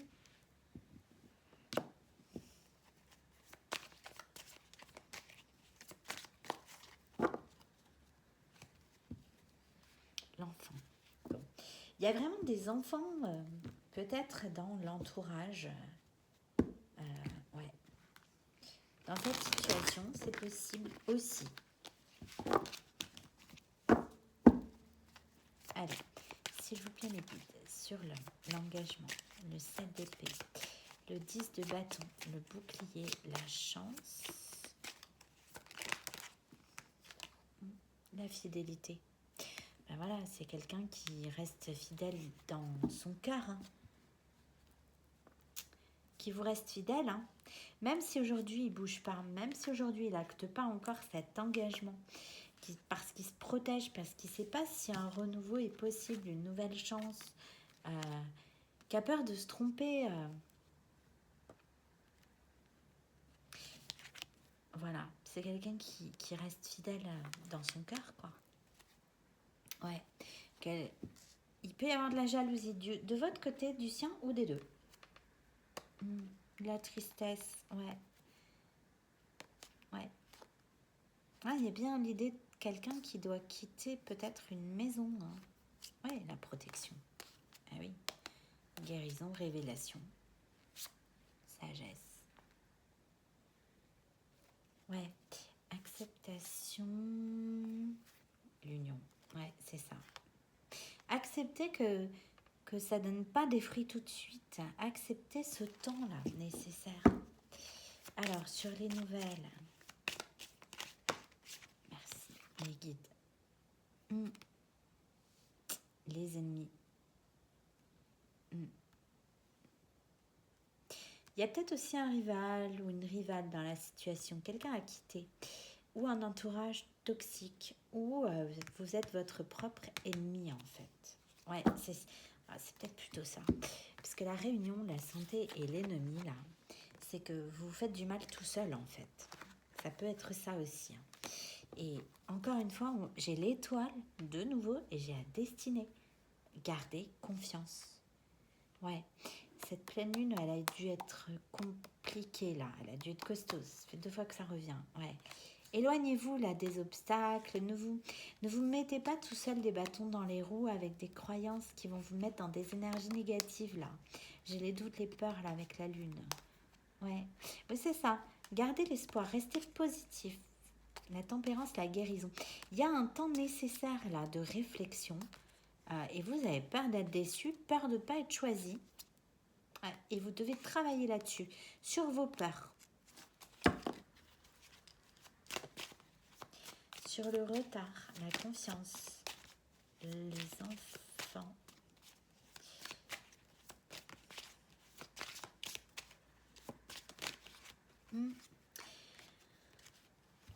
L'enfant. Bon. Il y a vraiment des enfants, peut-être dans l'entourage. Ouais. Dans cette situation, c'est possible aussi. Allez, s'il vous plaît, les guides, sur l'engagement, le 7 d'épée, le 10 de bâton, le bouclier, la chance, la fidélité. Ben voilà, c'est quelqu'un qui reste fidèle dans son cœur, hein. Qui vous reste fidèle, hein. Même si aujourd'hui il bouge pas, même si aujourd'hui il n'acte pas encore cet engagement, parce qu'il se protège, parce qu'il ne sait pas si un renouveau est possible, une nouvelle chance, qui a peur de se tromper. Voilà, c'est quelqu'un qui reste fidèle dans son cœur, quoi. Ouais, il peut y avoir de la jalousie de votre côté, du sien ou des deux. La tristesse, ouais. Ouais. Ah, il y a bien l'idée de quelqu'un qui doit quitter peut-être une maison, hein. Ouais, la protection. Ah oui. Guérison, révélation, sagesse. Ouais. Acceptation, l'union. Ouais, c'est ça. Accepter que ça donne pas des fruits tout de suite. Accepter ce temps-là nécessaire. Alors, sur les nouvelles. Merci, les guides. Les ennemis. Il y a peut-être aussi un rival ou une rivale dans la situation, quelqu'un à quitter, ou un entourage toxique, ou vous êtes votre propre ennemi en fait. Ouais, c'est peut-être plutôt ça. Parce que la réunion, la santé et l'ennemi, là, c'est que vous vous faites du mal tout seul en fait. Ça peut être ça aussi, hein. Et encore une fois, j'ai l'étoile de nouveau et j'ai la destinée. Gardez confiance. Ouais. Cette pleine lune, elle a dû être compliquée là, elle a dû être costaud. Ça fait 2 fois que ça revient. Ouais. Éloignez-vous là des obstacles, ne vous mettez pas tout seul des bâtons dans les roues avec des croyances qui vont vous mettre dans des énergies négatives là. J'ai les doutes, les peurs là avec la lune. Ouais, mais c'est ça. Gardez l'espoir, restez positif. La tempérance, la guérison. Il y a un temps nécessaire là de réflexion et vous avez peur d'être déçu, peur de ne pas être choisi. Et vous devez travailler là-dessus, sur vos peurs. Sur le retard, la confiance, les enfants.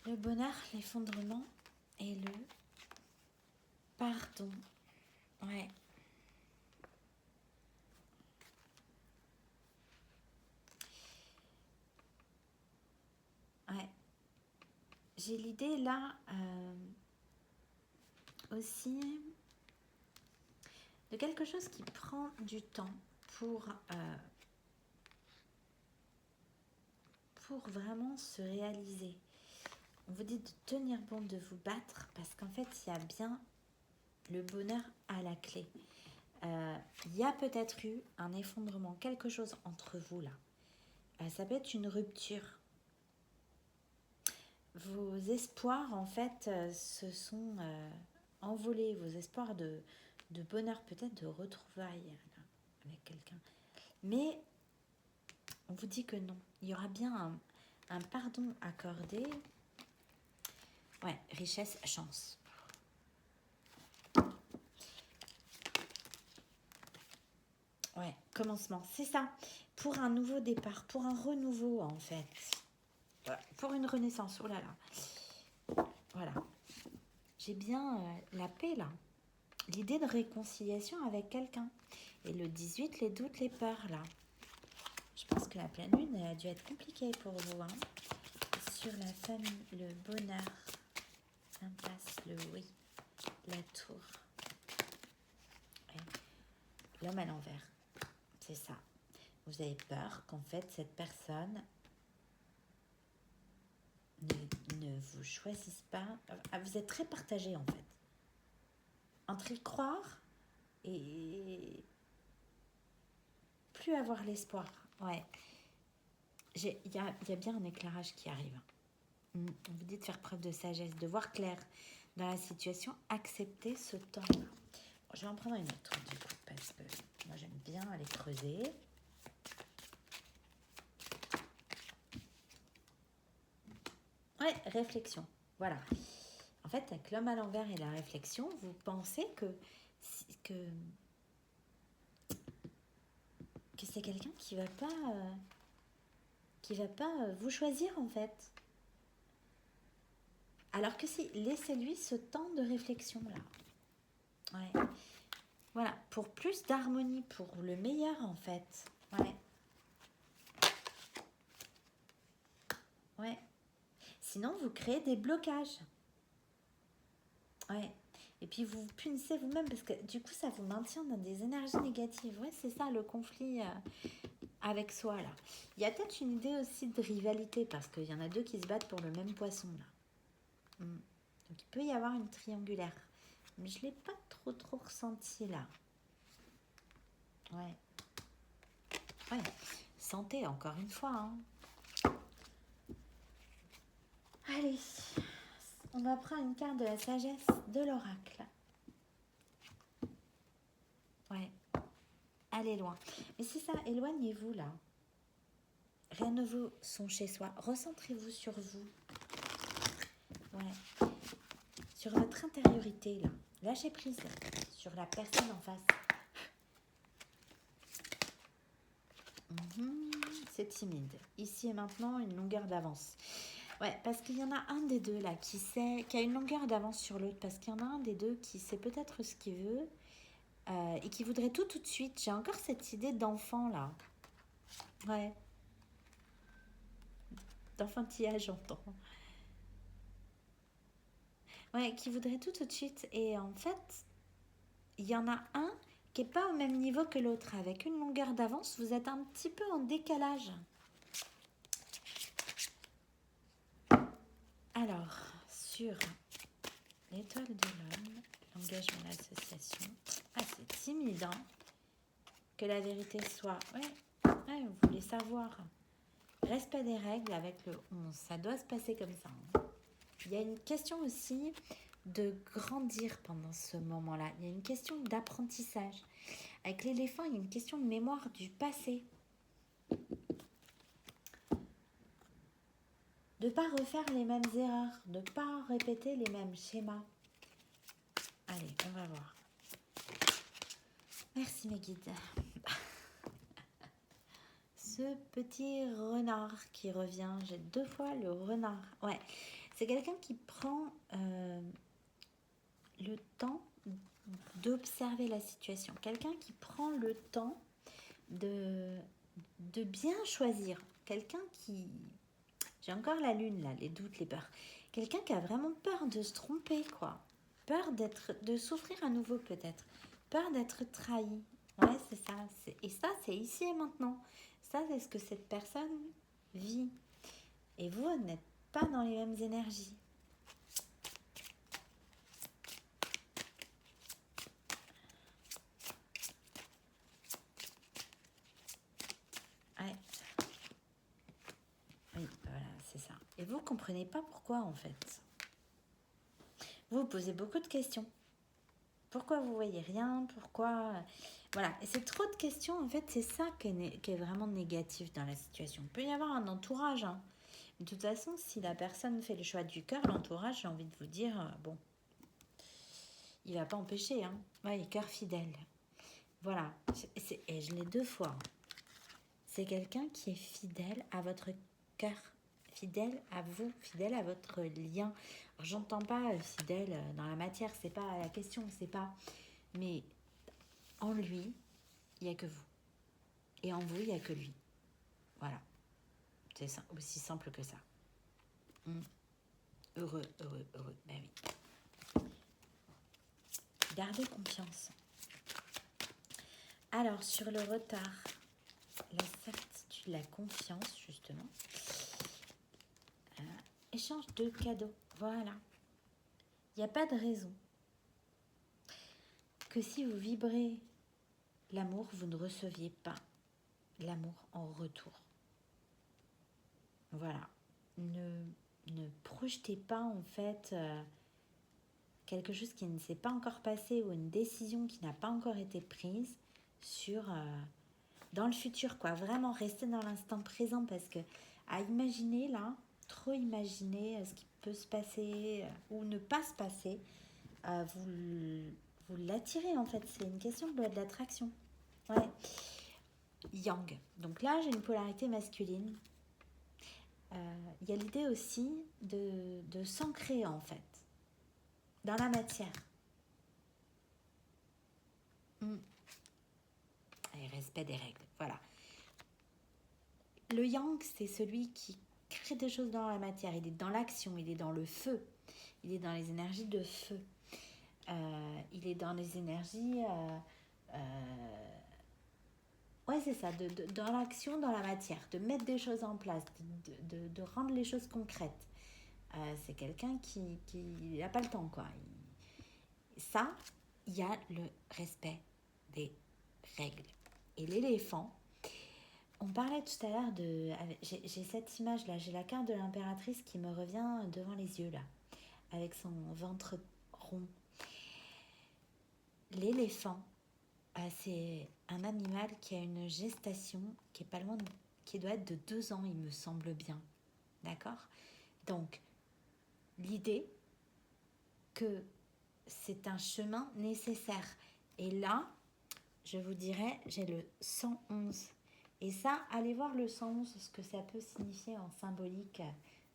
Le bonheur, l'effondrement et le pardon. Ouais. Ouais. J'ai l'idée là aussi de quelque chose qui prend du temps pour vraiment se réaliser. On vous dit de tenir bon, de vous battre, parce qu'en fait, il y a bien le bonheur à la clé. Il y a peut-être eu un effondrement, quelque chose entre vous là. Ça peut être une rupture. Vos espoirs, en fait, se sont envolés. Vos espoirs de bonheur, peut-être de retrouvailles là, avec quelqu'un. Mais on vous dit que non. Il y aura bien un pardon accordé. Ouais, richesse, chance. Ouais, commencement, c'est ça. Pour un nouveau départ, pour un renouveau en fait. Pour une renaissance, oh là là. Voilà. J'ai bien la paix là. L'idée de réconciliation avec quelqu'un. Et le 18, les doutes, les peurs là. Je pense que la pleine lune elle a dû être compliquée pour vous. Hein. Sur la famille, le bonheur, l'impasse, le oui, la tour. Ouais. l'homme à l'envers. C'est ça. Vous avez peur qu'en fait, cette personne ne vous choisisse pas. Vous êtes très partagé, en fait. Entre y croire et plus avoir l'espoir. Ouais. Il y a bien un éclairage qui arrive. On vous dit de faire preuve de sagesse, de voir clair dans la situation, accepter ce temps-là. Bon, je vais en prendre une autre, du coup, parce que moi, j'aime bien aller creuser. Ouais, réflexion. Voilà. En fait, avec l'homme à l'envers et la réflexion, vous pensez que c'est quelqu'un qui va pas vous choisir, en fait. Alors que si, laissez-lui ce temps de réflexion là. Ouais. Voilà, pour plus d'harmonie, pour le meilleur en fait. Ouais. Ouais. Sinon, vous créez des blocages. Ouais. Et puis vous punissez vous-même parce que du coup, ça vous maintient dans des énergies négatives. Ouais, c'est ça le conflit avec soi là. Il y a peut-être une idée aussi de rivalité parce qu'il y en a deux qui se battent pour le même poisson là. Donc il peut y avoir une triangulaire. Mais je ne l'ai pas trop ressenti là. Ouais. Ouais. Santé, encore une fois. Hein. Allez. On va prendre une carte de la sagesse de l'oracle. Ouais. Allez loin. Mais c'est ça, éloignez-vous là. Rien ne vous sont chez soi. Recentrez-vous sur vous. Ouais. Sur votre intériorité là. Lâchez prise sur la personne en face. C'est timide. Ici et maintenant, une longueur d'avance. Ouais, parce qu'il y en a un des deux là qui a une longueur d'avance sur l'autre. Parce qu'il y en a un des deux qui sait peut-être ce qu'il veut et qui voudrait tout de suite. J'ai encore cette idée d'enfant là. Ouais. D'enfantillage, j'entends. Ouais, qui voudrait tout de suite. Et en fait, il y en a un qui n'est pas au même niveau que l'autre. Avec une longueur d'avance, vous êtes un petit peu en décalage. Alors, sur l'étoile de l'homme, l'engagement, l'association. Ah, c'est timide, hein. Que la vérité soit... Ouais, vous voulez savoir. Respect des règles avec le 11. Ça doit se passer comme ça. Hein. Il y a une question aussi de grandir pendant ce moment-là. Il y a une question d'apprentissage. Avec l'éléphant, il y a une question de mémoire du passé. De ne pas refaire les mêmes erreurs, de ne pas répéter les mêmes schémas. Allez, on va voir. Merci mes guides. Ce petit renard qui revient. J'ai 2 fois le renard. Ouais, c'est quelqu'un qui prend le temps d'observer la situation. Quelqu'un qui prend le temps de bien choisir. Quelqu'un qui... J'ai encore la lune là, les doutes, les peurs. Quelqu'un qui a vraiment peur de se tromper, quoi. Peur de souffrir à nouveau peut-être. Peur d'être trahi. Ouais, c'est ça. Et ça, c'est ici et maintenant. Ça, c'est ce que cette personne vit. Et vous n'êtes pas dans les mêmes énergies. Ouais. Oui, voilà, c'est ça. Et vous ne comprenez pas pourquoi, en fait. Vous vous posez beaucoup de questions. Pourquoi vous voyez rien? Pourquoi... Voilà, et c'est trop de questions, en fait, c'est ça qui est vraiment négatif dans la situation. Il peut y avoir un entourage, hein. De toute façon, si la personne fait le choix du cœur, l'entourage, j'ai envie de vous dire, bon, il va pas empêcher, hein. Ouais, cœur fidèle. Voilà, et je l'ai 2 fois. C'est quelqu'un qui est fidèle à votre cœur, fidèle à vous, fidèle à votre lien. Alors, j'entends pas fidèle dans la matière, c'est pas la question, c'est pas... Mais en lui, il n'y a que vous. Et en vous, il n'y a que lui. Voilà. C'est aussi simple que ça. Heureux. Ben oui. Gardez confiance. Alors, sur le retard, la certitude, la confiance, justement. Échange de cadeaux, voilà. Il n'y a pas de raison que si vous vibrez l'amour, vous ne receviez pas l'amour en retour. Voilà. Ne projetez pas en fait quelque chose qui ne s'est pas encore passé ou une décision qui n'a pas encore été prise dans le futur, quoi. Vraiment, restez dans l'instant présent parce que à imaginer là, trop imaginer ce qui peut se passer ou ne pas se passer, vous l'attirez en fait. C'est une question de loi de l'attraction. Ouais. Yang. Donc là, j'ai une polarité masculine. Il y a l'idée aussi de s'ancrer en fait dans la matière. Et respect des règles, voilà. Le yang, c'est celui qui crée des choses dans la matière. Il est dans l'action, il est dans le feu, il est dans les énergies de feu. Il est dans les énergies... ouais, c'est ça, dans l'action, dans la matière, de mettre des choses en place, de rendre les choses concrètes. C'est quelqu'un qui n'a pas le temps, quoi. Ça, il y a le respect des règles. Et l'éléphant, on parlait tout à l'heure de... J'ai cette image-là, j'ai la carte de l'impératrice qui me revient devant les yeux, là, avec son ventre rond. L'éléphant, c'est un animal qui a une gestation qui est pas loin, qui doit être de 2 ans, il me semble bien. D'accord ? Donc, l'idée que c'est un chemin nécessaire. Et là, je vous dirais, j'ai le 111. Et ça, allez voir le 111, ce que ça peut signifier en symbolique.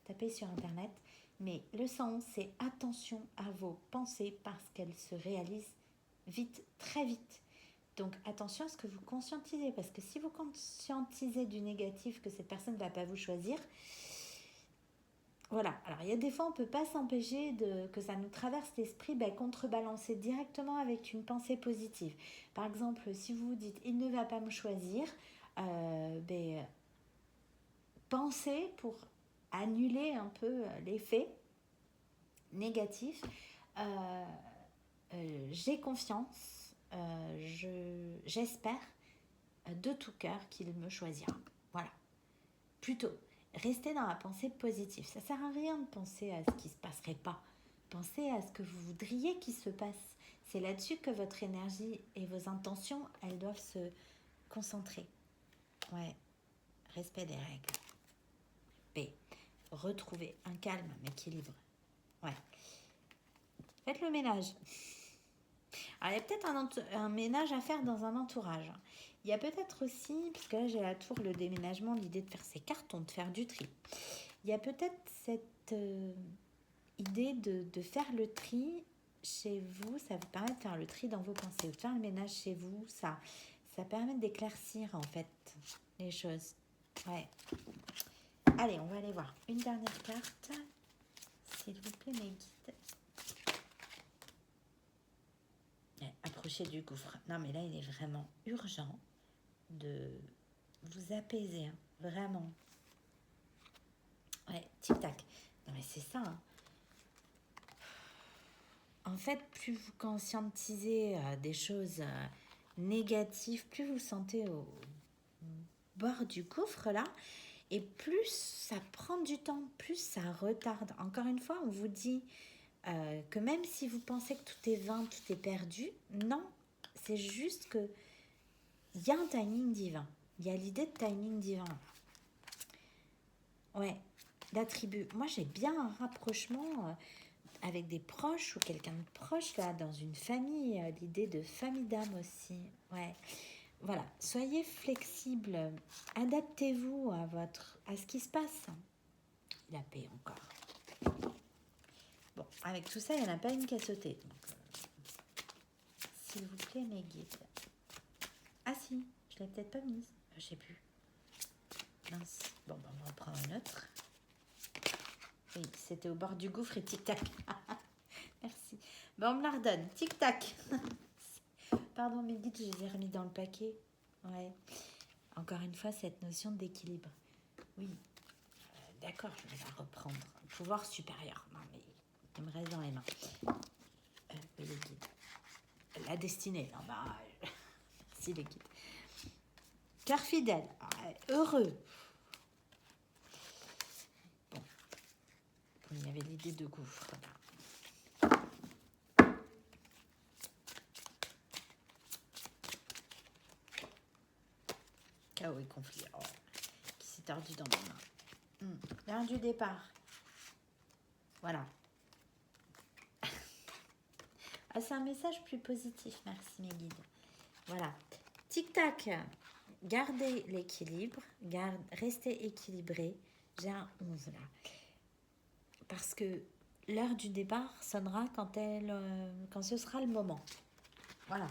Tapez sur Internet. Mais le 111, c'est attention à vos pensées parce qu'elles se réalisent vite, très vite. Donc attention à ce que vous conscientisez, parce que si vous conscientisez du négatif que cette personne ne va pas vous choisir, voilà. Alors il y a des fois on ne peut pas s'empêcher que ça nous traverse l'esprit, contrebalancer directement avec une pensée positive. Par exemple, si vous vous dites il ne va pas me choisir, pensez pour annuler un peu l'effet négatif. J'ai confiance, j'espère de tout cœur qu'il me choisira. Voilà. Plutôt, restez dans la pensée positive. Ça ne sert à rien de penser à ce qui ne se passerait pas. Pensez à ce que vous voudriez qu'il se passe. C'est là-dessus que votre énergie et vos intentions, elles doivent se concentrer. Ouais. Respect des règles. B. Retrouvez un calme, un équilibre. Ouais. Faites le ménage. Alors, il y a peut-être un ménage à faire dans un entourage. Il y a peut-être aussi, parce que là j'ai la tour, le déménagement, l'idée de faire ses cartons, de faire du tri. Il y a peut-être cette idée de faire le tri chez vous. Ça vous permet de faire le tri dans vos pensées, de faire le ménage chez vous. Ça permet d'éclaircir en fait les choses. Ouais. Allez, on va aller voir une dernière carte. S'il vous plaît, mes guides. Approchez du gouffre. Non, mais là, il est vraiment urgent de vous apaiser. Hein. Vraiment. Ouais, tic-tac. Non, mais c'est ça. Hein. En fait, plus vous conscientisez des choses négatives, plus vous sentez au bord du gouffre, là, et plus ça prend du temps, plus ça retarde. Encore une fois, on vous dit que même si vous pensez que tout est vain, tout est perdu, non, c'est juste que il y a un timing divin. Il y a l'idée de timing divin. Ouais, d'attribut. Moi, j'ai bien un rapprochement avec des proches ou quelqu'un de proche, là, dans une famille. L'idée de famille d'âme aussi. Ouais. Voilà, soyez flexible. Adaptez-vous à ce qui se passe. La paix encore. Bon, avec tout ça, il n'y en a pas une qui a sauté. Donc, s'il vous plaît, mes guides. Ah si, je l'ai peut-être pas mise. Je sais plus. Mince. Bon, on va en prendre une autre. Oui, c'était au bord du gouffre et tic-tac. Merci. Bon, on me la redonne. Tic-tac. pardon, mes guides, je les ai remis dans le paquet. Ouais. Encore une fois, cette notion d'équilibre. Oui, d'accord, je vais la reprendre. Pouvoir supérieur. Non, mais il me reste dans les mains. Les guides. La destinée. Non, bah, merci les guides. Cœur fidèle. Heureux. Bon. Il y avait l'idée de gouffre. Chaos et conflit. Oh, qui s'est tordu dans ma main. L'heure du départ. Voilà. C'est un message plus positif. Merci mes guides. Voilà. Tic-tac. Gardez l'équilibre. Restez équilibré. J'ai un 11 là. Parce que l'heure du départ sonnera quand ce sera le moment. Voilà.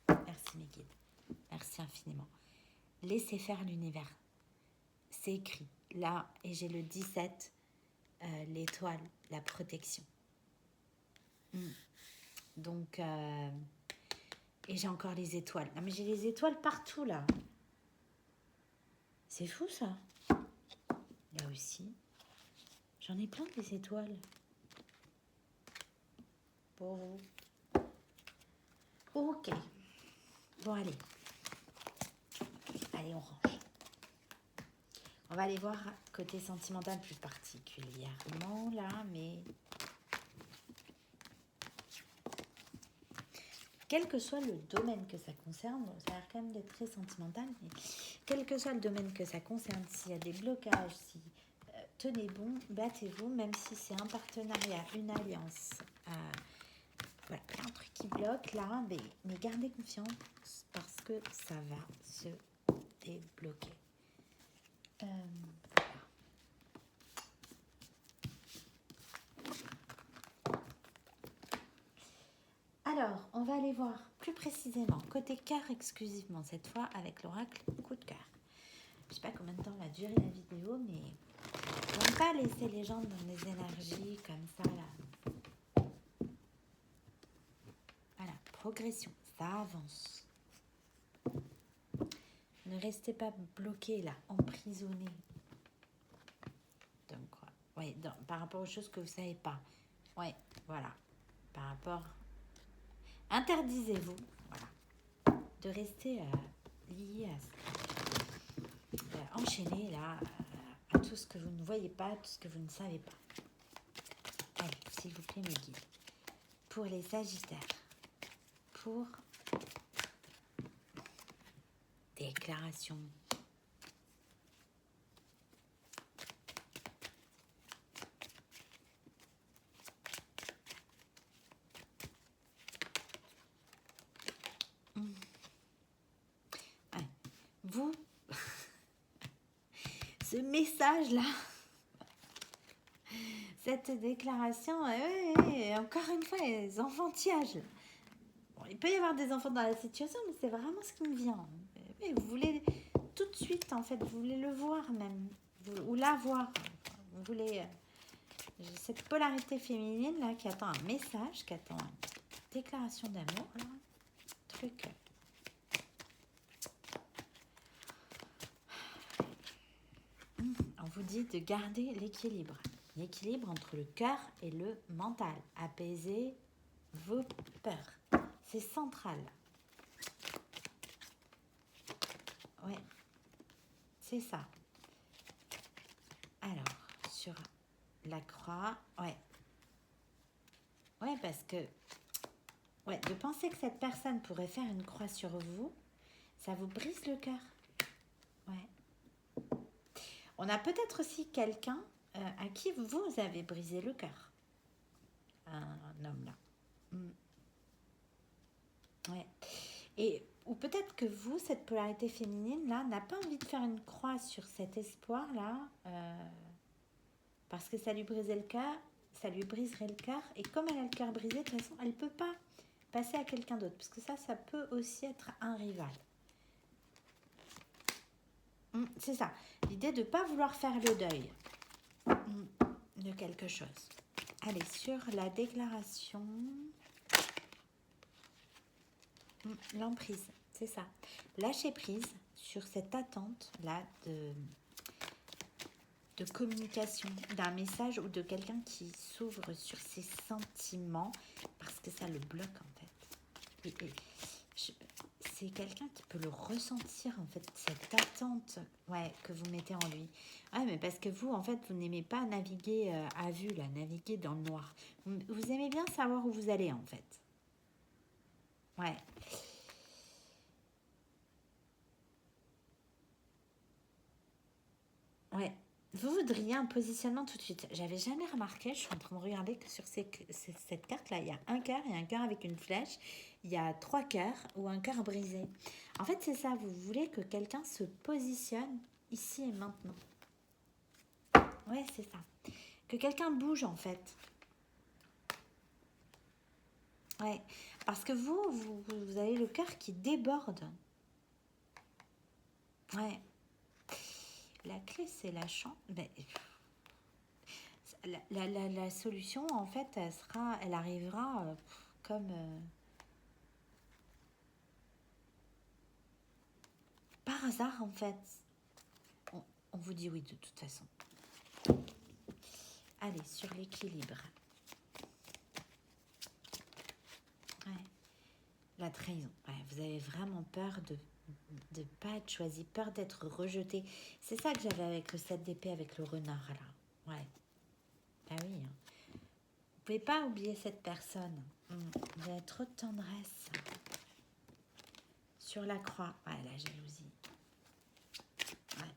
Merci mes guides. Merci infiniment. Laissez faire l'univers. C'est écrit. Là, et j'ai le 17, l'étoile, la protection. Donc, et j'ai encore les étoiles. Non, mais j'ai les étoiles partout, là. C'est fou, ça. Là aussi. J'en ai plein des étoiles. Pour vous. Ok. Bon, allez. Allez, on range. On va aller voir côté sentimental plus particulièrement, là, mais... Quel que soit le domaine que ça concerne, bon, ça a l'air quand même d'être très sentimental, mais quel que soit le domaine que ça concerne, s'il y a des blocages, si tenez bon, battez-vous, même si c'est un partenariat, une alliance, voilà, il y a un truc qui bloque là, mais gardez confiance parce que ça va se débloquer. Alors, on va aller voir plus précisément, côté cœur exclusivement, cette fois avec l'oracle coup de cœur. Je ne sais pas combien de temps va durer la vidéo, mais on ne va pas laisser les gens dans les énergies comme ça, là. Voilà, progression, ça avance. Ne restez pas bloqués, là, emprisonnés. Donc, ouais, par rapport aux choses que vous ne savez pas. Ouais, voilà. Par rapport... Interdisez-vous, voilà, de rester lié à enchaîné là à tout ce que vous ne voyez pas, tout ce que vous ne savez pas. Allez, s'il vous plaît, mes guides, pour les Sagittaires, pour déclaration. Vous, ce message-là, cette déclaration, encore une fois, les enfantillages. Bon, il peut y avoir des enfants dans la situation, mais c'est vraiment ce qui me vient. Vous voulez tout de suite, en fait, vous voulez le voir même, ou la voir. Vous voulez cette polarité féminine là qui attend un message, qui attend une déclaration d'amour, là, truc. On vous dit de garder l'équilibre entre le cœur et le mental. Apaiser vos peurs. C'est central. Ouais, c'est ça. Alors, sur la croix, ouais, parce que, de penser que cette personne pourrait faire une croix sur vous, ça vous brise le cœur. Ouais. On a peut-être aussi quelqu'un à qui vous avez brisé le cœur. Un homme là. Ouais. Et ou peut-être que vous, cette polarité féminine là, n'a pas envie de faire une croix sur cet espoir là, parce que ça lui briserait le cœur. Et comme elle a le cœur brisé, de toute façon, elle ne peut pas passer à quelqu'un d'autre, parce que ça peut aussi être un rival. C'est ça, l'idée de ne pas vouloir faire le deuil de quelque chose. Allez, sur la déclaration, L'emprise, c'est ça. Lâcher prise sur cette attente-là de communication, d'un message ou de quelqu'un qui s'ouvre sur ses sentiments parce que ça le bloque en fait. C'est quelqu'un qui peut le ressentir en fait, cette attente que vous mettez en lui. Ouais, mais parce que vous en fait, vous n'aimez pas naviguer à vue, là, naviguer dans le noir. Vous aimez bien savoir où vous allez en fait. Ouais. Ouais. Vous voudriez un positionnement tout de suite. J'avais jamais remarqué, je suis en train de regarder que sur cette carte-là, il y a un cœur et un cœur avec une flèche. Il y a 3 cœurs ou un cœur brisé. En fait, c'est ça, vous voulez que quelqu'un se positionne ici et maintenant. Ouais, c'est ça. Que quelqu'un bouge en fait. Ouais, parce que vous avez le cœur qui déborde. Ouais. La clé, c'est la chance. La solution, en fait, elle arrivera comme par hasard, en fait. On vous dit oui de toute façon. Allez, sur l'équilibre. Ouais. La trahison. Ouais, vous avez vraiment peur de ne pas être choisi, peur d'être rejeté. C'est ça que j'avais avec le 7 d'épée, avec le renard, là. Ouais. Ah oui. Vous pouvez pas oublier cette personne. Vous avez trop de tendresse. Sur la croix. Ouais, la jalousie. Ouais.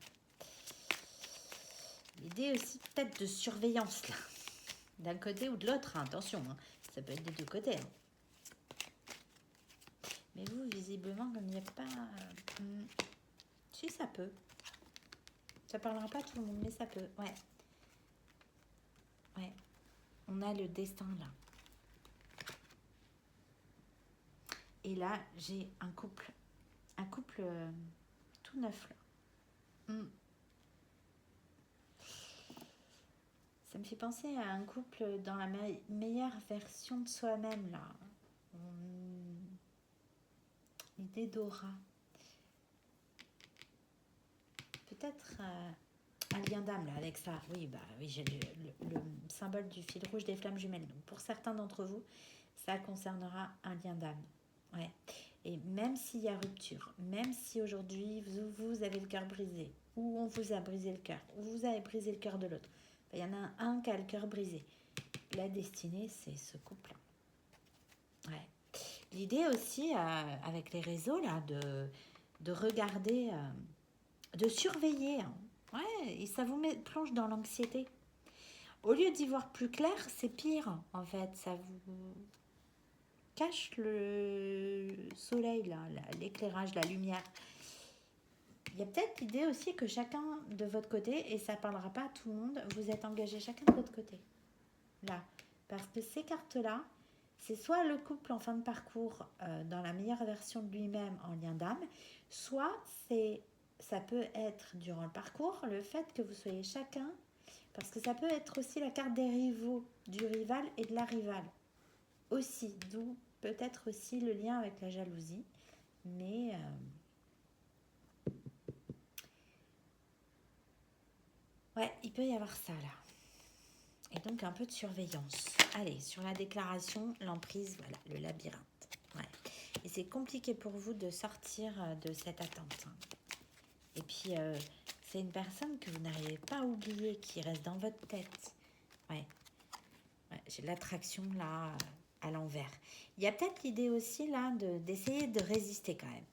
L'idée aussi peut-être de surveillance, là. D'un côté ou de l'autre, hein. Attention. Hein. Ça peut être des deux côtés. Hein. Mais vous, visiblement, comme il n'y a pas... Si, ça peut. Ça parlera pas à tout le monde, mais ça peut. Ouais. Ouais. On a le destin, là. Et là, j'ai un couple. Un couple tout neuf, là. Ça me fait penser à un couple dans la meilleure version de soi-même, là. L'idée d'aura. Peut-être un lien d'âme, là, avec ça. Oui, j'ai le symbole du fil rouge des flammes jumelles. Donc, pour certains d'entre vous, ça concernera un lien d'âme. Ouais. Et même s'il y a rupture, même si aujourd'hui vous avez le cœur brisé, ou on vous a brisé le cœur, ou vous avez brisé le cœur de l'autre, il y en a un qui a le cœur brisé. La destinée, c'est ce couple-là. Ouais. L'idée aussi, avec les réseaux, là, de regarder, de surveiller. Hein. Ouais, et ça vous plonge dans l'anxiété. Au lieu d'y voir plus clair, c'est pire, en fait. Ça vous cache le soleil, là, l'éclairage, la lumière. Il y a peut-être l'idée aussi que chacun de votre côté, et ça ne parlera pas à tout le monde, vous êtes engagés chacun de votre côté. Là. Parce que ces cartes-là, c'est soit le couple en fin de parcours dans la meilleure version de lui-même en lien d'âme, soit ça peut être durant le parcours le fait que vous soyez chacun, parce que ça peut être aussi la carte des rivaux, du rival et de la rivale. Aussi, d'où peut-être aussi le lien avec la jalousie. Mais ouais, il peut y avoir ça là. Et donc un peu de surveillance. Allez, sur la déclaration, l'emprise, voilà, le labyrinthe. Ouais. Et c'est compliqué pour vous de sortir de cette attente. Hein. Et puis, c'est une personne que vous n'arrivez pas à oublier, qui reste dans votre tête. Ouais. J'ai l'attraction là, à l'envers. Il y a peut-être l'idée aussi là d'essayer de résister quand même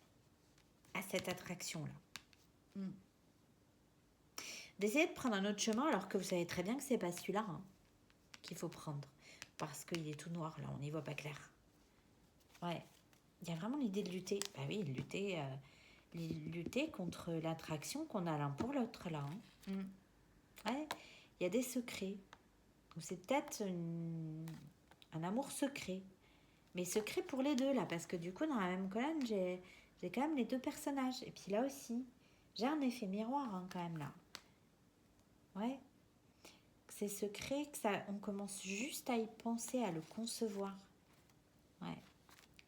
à cette attraction-là. D'essayer de prendre un autre chemin alors que vous savez très bien que c'est pas celui-là qu'il faut prendre. Parce qu'il est tout noir là, on n'y voit pas clair. Ouais, il y a vraiment l'idée de lutter. Bah oui, lutter contre l'attraction qu'on a l'un pour l'autre là. Ouais, il y a des secrets. Ou c'est peut-être un amour secret. Mais secret pour les deux là, parce que du coup dans la même colonne, j'ai quand même les deux personnages. Et puis là aussi, j'ai un effet miroir quand même là. Ouais. C'est secret, on commence juste à y penser, à le concevoir. Ouais.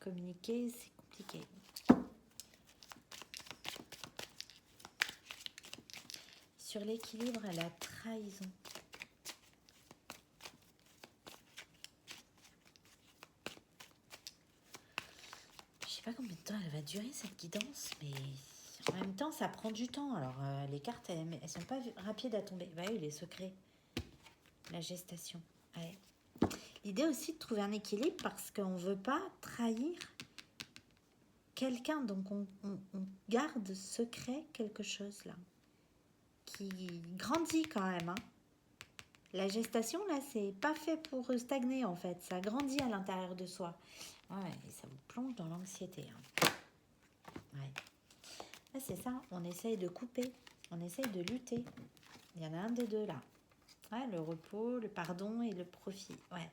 Communiquer, c'est compliqué. Sur l'équilibre, la trahison. Je sais pas combien de temps elle va durer cette guidance, mais en même temps, ça prend du temps. Alors, les cartes, elles sont pas rapides à tomber. Bah oui, les secrets. La gestation. Ouais. L'idée aussi de trouver un équilibre parce qu'on ne veut pas trahir quelqu'un. Donc, on garde secret quelque chose là qui grandit quand même. Hein. La gestation, là, c'est pas fait pour stagner en fait. Ça grandit à l'intérieur de soi. Ouais, et ça vous plonge dans l'anxiété. Hein. Ouais. Là, c'est ça. On essaye de couper. On essaye de lutter. Il y en a un des deux là. Ouais, le repos, le pardon et le profit. Ouais.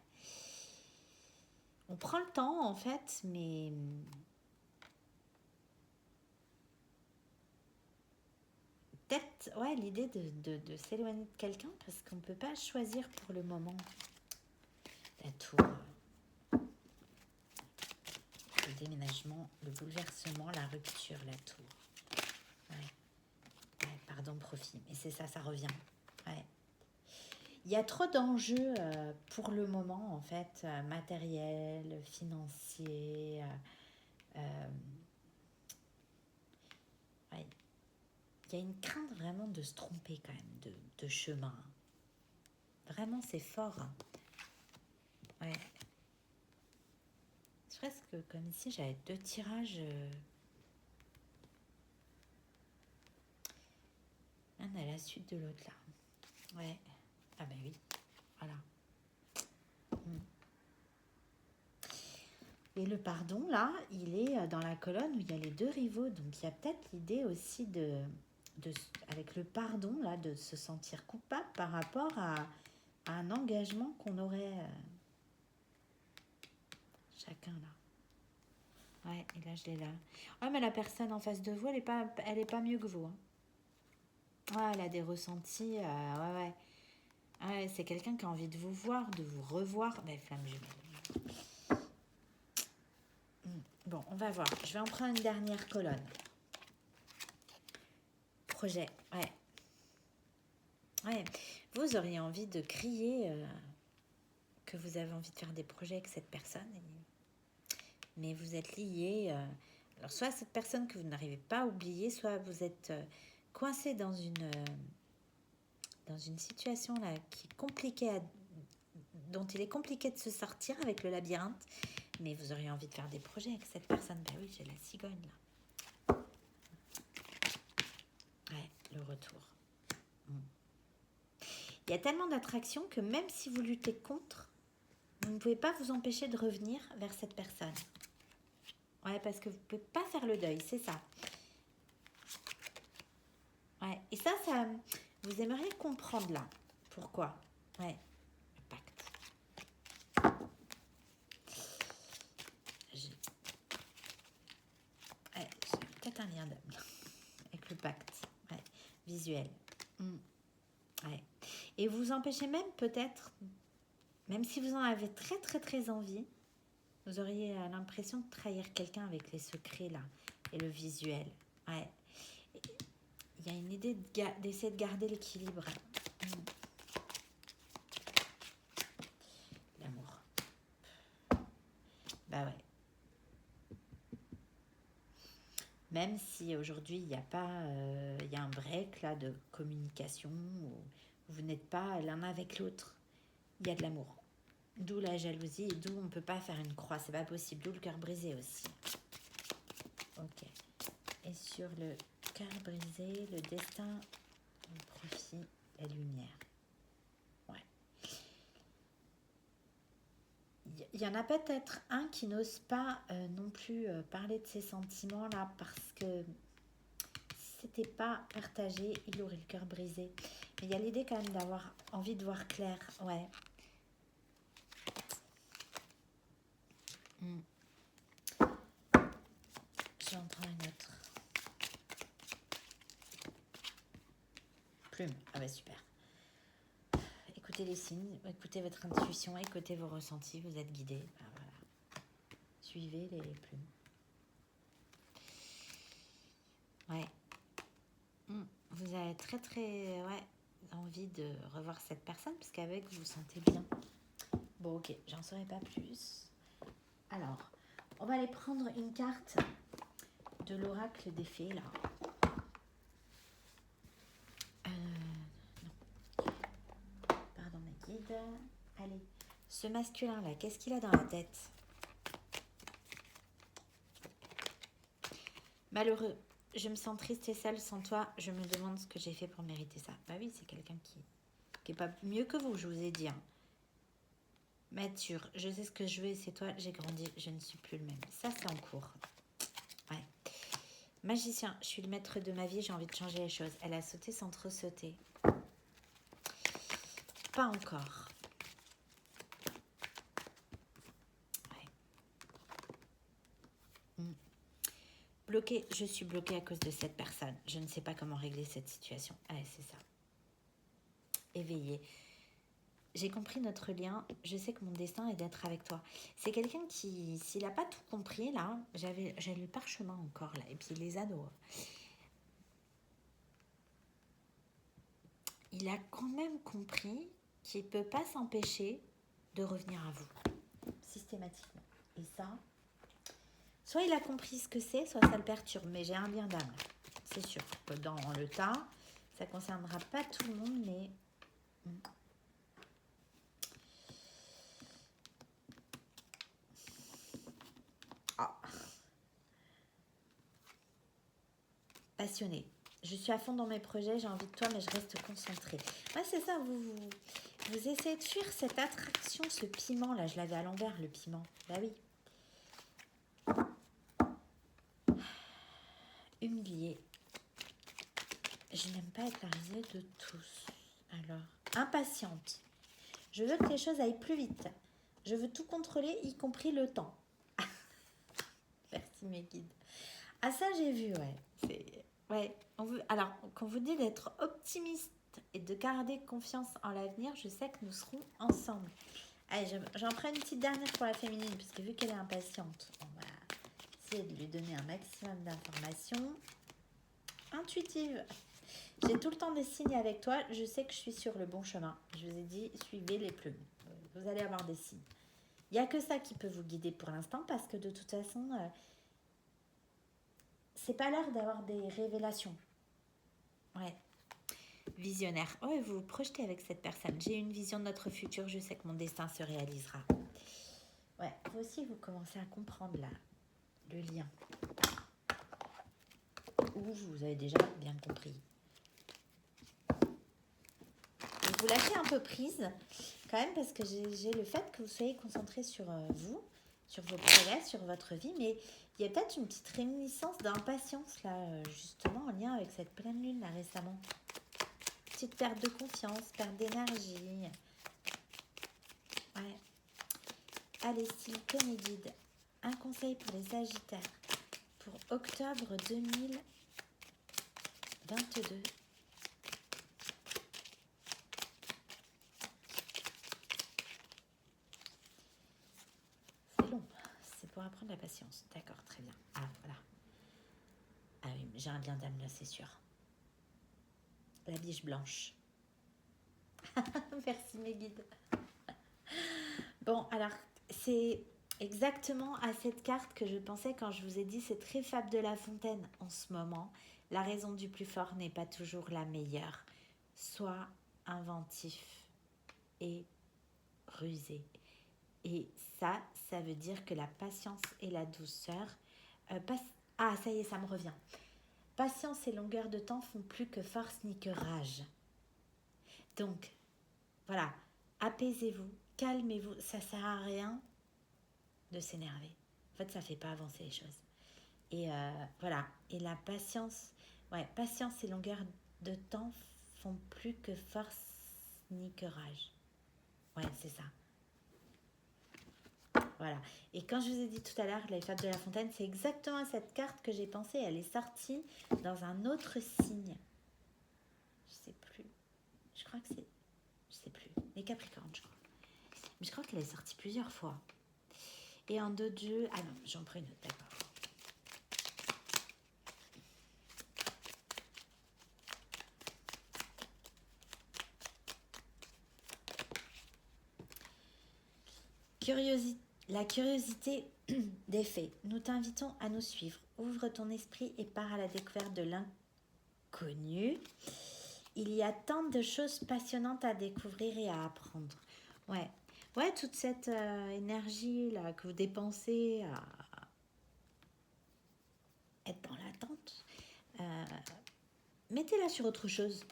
On prend le temps en fait, mais peut-être, ouais, l'idée de s'éloigner de quelqu'un parce qu'on ne peut pas choisir pour le moment. La tour, le déménagement, le bouleversement, la rupture, la tour. Ouais. Ouais, pardon, profit. Mais c'est ça, ça revient. Ouais. Il y a trop d'enjeux pour le moment, en fait, matériels, financiers. Ouais. Il y a une crainte vraiment de se tromper quand même, de chemin. Vraiment, c'est fort. Hein. Ouais. C'est presque comme si j'avais 2 tirages. Un à la suite de l'autre, là. Ouais. Ah ben oui. Voilà. Et le pardon, là, il est dans la colonne où il y a les 2 rivaux. Donc, il y a peut-être l'idée aussi avec le pardon, là, de se sentir coupable par rapport à un engagement qu'on aurait chacun, là. Ouais, et là, je l'ai là. Ouais, mais la personne en face de vous, elle est pas mieux que vous. Hein. Ouais, elle a des ressentis. Ouais, ouais. Ouais, c'est quelqu'un qui a envie de vous voir, de vous revoir. Ben, flamme jumelle. Bon, on va voir. Je vais en prendre une dernière colonne. Projet, ouais. Ouais. Vous auriez envie de crier que vous avez envie de faire des projets avec cette personne. Mais vous êtes liés. Alors, soit cette personne que vous n'arrivez pas à oublier, soit vous êtes coincé dans une situation là qui est compliquée dont il est compliqué de se sortir avec le labyrinthe, mais vous auriez envie de faire des projets avec cette personne. Ben oui, j'ai la cigogne là. Ouais, le retour. Il y a tellement d'attractions que même si vous luttez contre, vous ne pouvez pas vous empêcher de revenir vers cette personne. Ouais, parce que vous ne pouvez pas faire le deuil, c'est ça. Ouais, et ça, vous aimeriez comprendre là. Pourquoi? Ouais, le pacte. J'ai peut-être un lien d'âme avec le pacte. Ouais, visuel. Ouais. Et vous empêchez même peut-être, même si vous en avez très très très envie, vous auriez l'impression de trahir quelqu'un avec les secrets là et le visuel. Ouais. Il y a une idée d'essayer de garder l'équilibre. L'amour. Bah ouais. Même si aujourd'hui il n'y a pas, il y a un break là de communication où vous n'êtes pas l'un avec l'autre, il y a de l'amour. D'où la jalousie et d'où on ne peut pas faire une croix, c'est pas possible. D'où le cœur brisé aussi. Ok. Et sur le cœur brisé, le destin, le profit, la lumière. Ouais. Il y en a peut-être un qui n'ose pas non plus parler de ses sentiments là parce que si c'était pas partagé, il aurait le cœur brisé. Mais il y a l'idée quand même d'avoir envie de voir clair. Ouais. Je vais en prendre une autre. Plume. Ah bah super. Écoutez les signes, écoutez votre intuition, écoutez vos ressentis, vous êtes guidé. Bah voilà. Suivez les plumes. aurais très envie de revoir cette personne parce qu'avec vous vous sentez bien. Bon, ok, j'en saurai pas plus. Alors, on va aller prendre une carte de l'oracle des fées, là. Non. Pardon, mes guides. Allez, ce masculin-là, qu'est-ce qu'il a dans la tête? Malheureux, je me sens triste et seule sans toi. Je me demande ce que j'ai fait pour mériter ça. Bah oui, c'est quelqu'un qui est pas mieux que vous, je vous ai dit. Hein. Mature, je sais ce que je veux et c'est toi, j'ai grandi, je ne suis plus le même. Ça, c'est en cours. Ouais. Magicien, je suis le maître de ma vie, j'ai envie de changer les choses. Elle a sauté sans trop sauter. Pas encore. Ouais. Bloqué, je suis bloquée à cause de cette personne. Je ne sais pas comment régler cette situation. Ouais, c'est ça. Éveillé. J'ai compris notre lien, je sais que mon destin est d'être avec toi. C'est quelqu'un qui, s'il n'a pas tout compris, là, j'ai le parchemin encore, là, et puis les anneaux. Il a quand même compris qu'il ne peut pas s'empêcher de revenir à vous, systématiquement. Et ça, soit il a compris ce que c'est, soit ça le perturbe, mais j'ai un bien d'âme, c'est sûr. Dans le tas, ça ne concernera pas tout le monde, mais... Passionné. Je suis à fond dans mes projets, j'ai envie de toi, mais je reste concentrée. Ouais, c'est ça, vous essayez de fuir cette attraction, ce piment, là, je l'avais à l'envers, le piment. Bah oui. Humiliée. Je n'aime pas être la risée de tous. Alors, impatiente. Je veux que les choses aillent plus vite. Je veux tout contrôler, y compris le temps. Merci mes guides. Ah ça, j'ai vu, ouais. Ouais, alors, quand vous dites d'être optimiste et de garder confiance en l'avenir, je sais que nous serons ensemble. Allez, j'en prends une petite dernière pour la féminine, puisque vu qu'elle est impatiente, on va essayer de lui donner un maximum d'informations. Intuitive. J'ai tout le temps des signes avec toi, je sais que je suis sur le bon chemin. Je vous ai dit, suivez les plumes. Vous allez avoir des signes. Il n'y a que ça qui peut vous guider pour l'instant, parce que de toute façon... c'est pas l'heure d'avoir des révélations. Ouais. Visionnaire. Ouais, vous vous projetez avec cette personne. J'ai une vision de notre futur. Je sais que mon destin se réalisera. Ouais, vous aussi, vous commencez à comprendre là, le lien. Ou vous avez déjà bien compris. Et vous lâchez un peu prise, quand même, parce que j'ai le fait que vous soyez concentré sur vous, sur vos projets, sur votre vie, mais il y a peut-être une petite réminiscence d'impatience là, justement, en lien avec cette pleine lune là récemment. Petite perte de confiance, perte d'énergie. Ouais. Allez, s'il vous plaît, mes guides, un conseil pour les Sagittaires pour octobre 2022. C'est long, c'est pour apprendre la patience. D'accord, très bien. Ah, voilà. Ah oui, j'ai un bien d'âme là, c'est sûr. La biche blanche. Merci mes guides. Bon, alors, c'est exactement à cette carte que je pensais quand je vous ai dit c'est très Fable de La Fontaine en ce moment. La raison du plus fort n'est pas toujours la meilleure. Sois inventif et rusé. Et ça veut dire que la patience et la douceur... Ah, ça y est, ça me revient. Patience et longueur de temps font plus que force ni que rage. Donc, voilà, apaisez-vous, calmez-vous. Ça sert à rien de s'énerver. En fait, ça ne fait pas avancer les choses. Et voilà, et la patience, ouais, patience et longueur de temps font plus que force ni que rage. Ouais, c'est ça. Voilà. Et quand je vous ai dit tout à l'heure les fables de La Fontaine, c'est exactement à cette carte que j'ai pensé. Elle est sortie dans un autre signe. Je sais plus. Je crois que c'est... Je sais plus. Les Capricornes, je crois. Mais je crois qu'elle est sortie plusieurs fois. Et en d'autres jeux... Ah non, j'en prends une autre, d'accord. La curiosité des faits. Nous t'invitons à nous suivre. Ouvre ton esprit et pars à la découverte de l'inconnu. Il y a tant de choses passionnantes à découvrir et à apprendre. Ouais, ouais, toute cette énergie là que vous dépensez à être dans l'attente, mettez-la sur autre chose.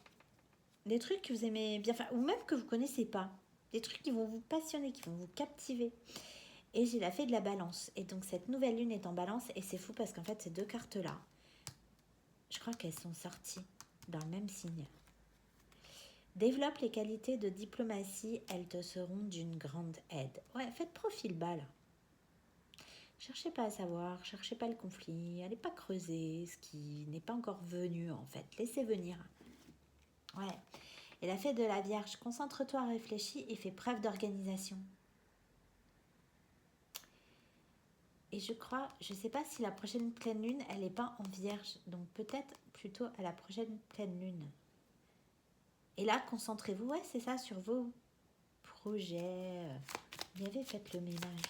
Des trucs que vous aimez bien faire, ou même que vous connaissez pas. Des trucs qui vont vous passionner, qui vont vous captiver. Et j'ai la fée de la balance. Et donc cette nouvelle lune est en balance. Et c'est fou parce qu'en fait ces deux cartes-là, je crois qu'elles sont sorties dans le même signe. Développe les qualités de diplomatie, elles te seront d'une grande aide. Ouais, faites profil bas là. Cherchez pas à savoir, cherchez pas le conflit, allez pas creuser ce qui n'est pas encore venu en fait. Laissez venir. Ouais. Et la fée de la Vierge, concentre-toi, réfléchis et fais preuve d'organisation. Et je crois, je sais pas si la prochaine pleine lune, elle n'est pas en Vierge, donc peut-être plutôt à la prochaine pleine lune. Et là, concentrez-vous, ouais, c'est ça, sur vos projets. Vous y avez fait le ménage.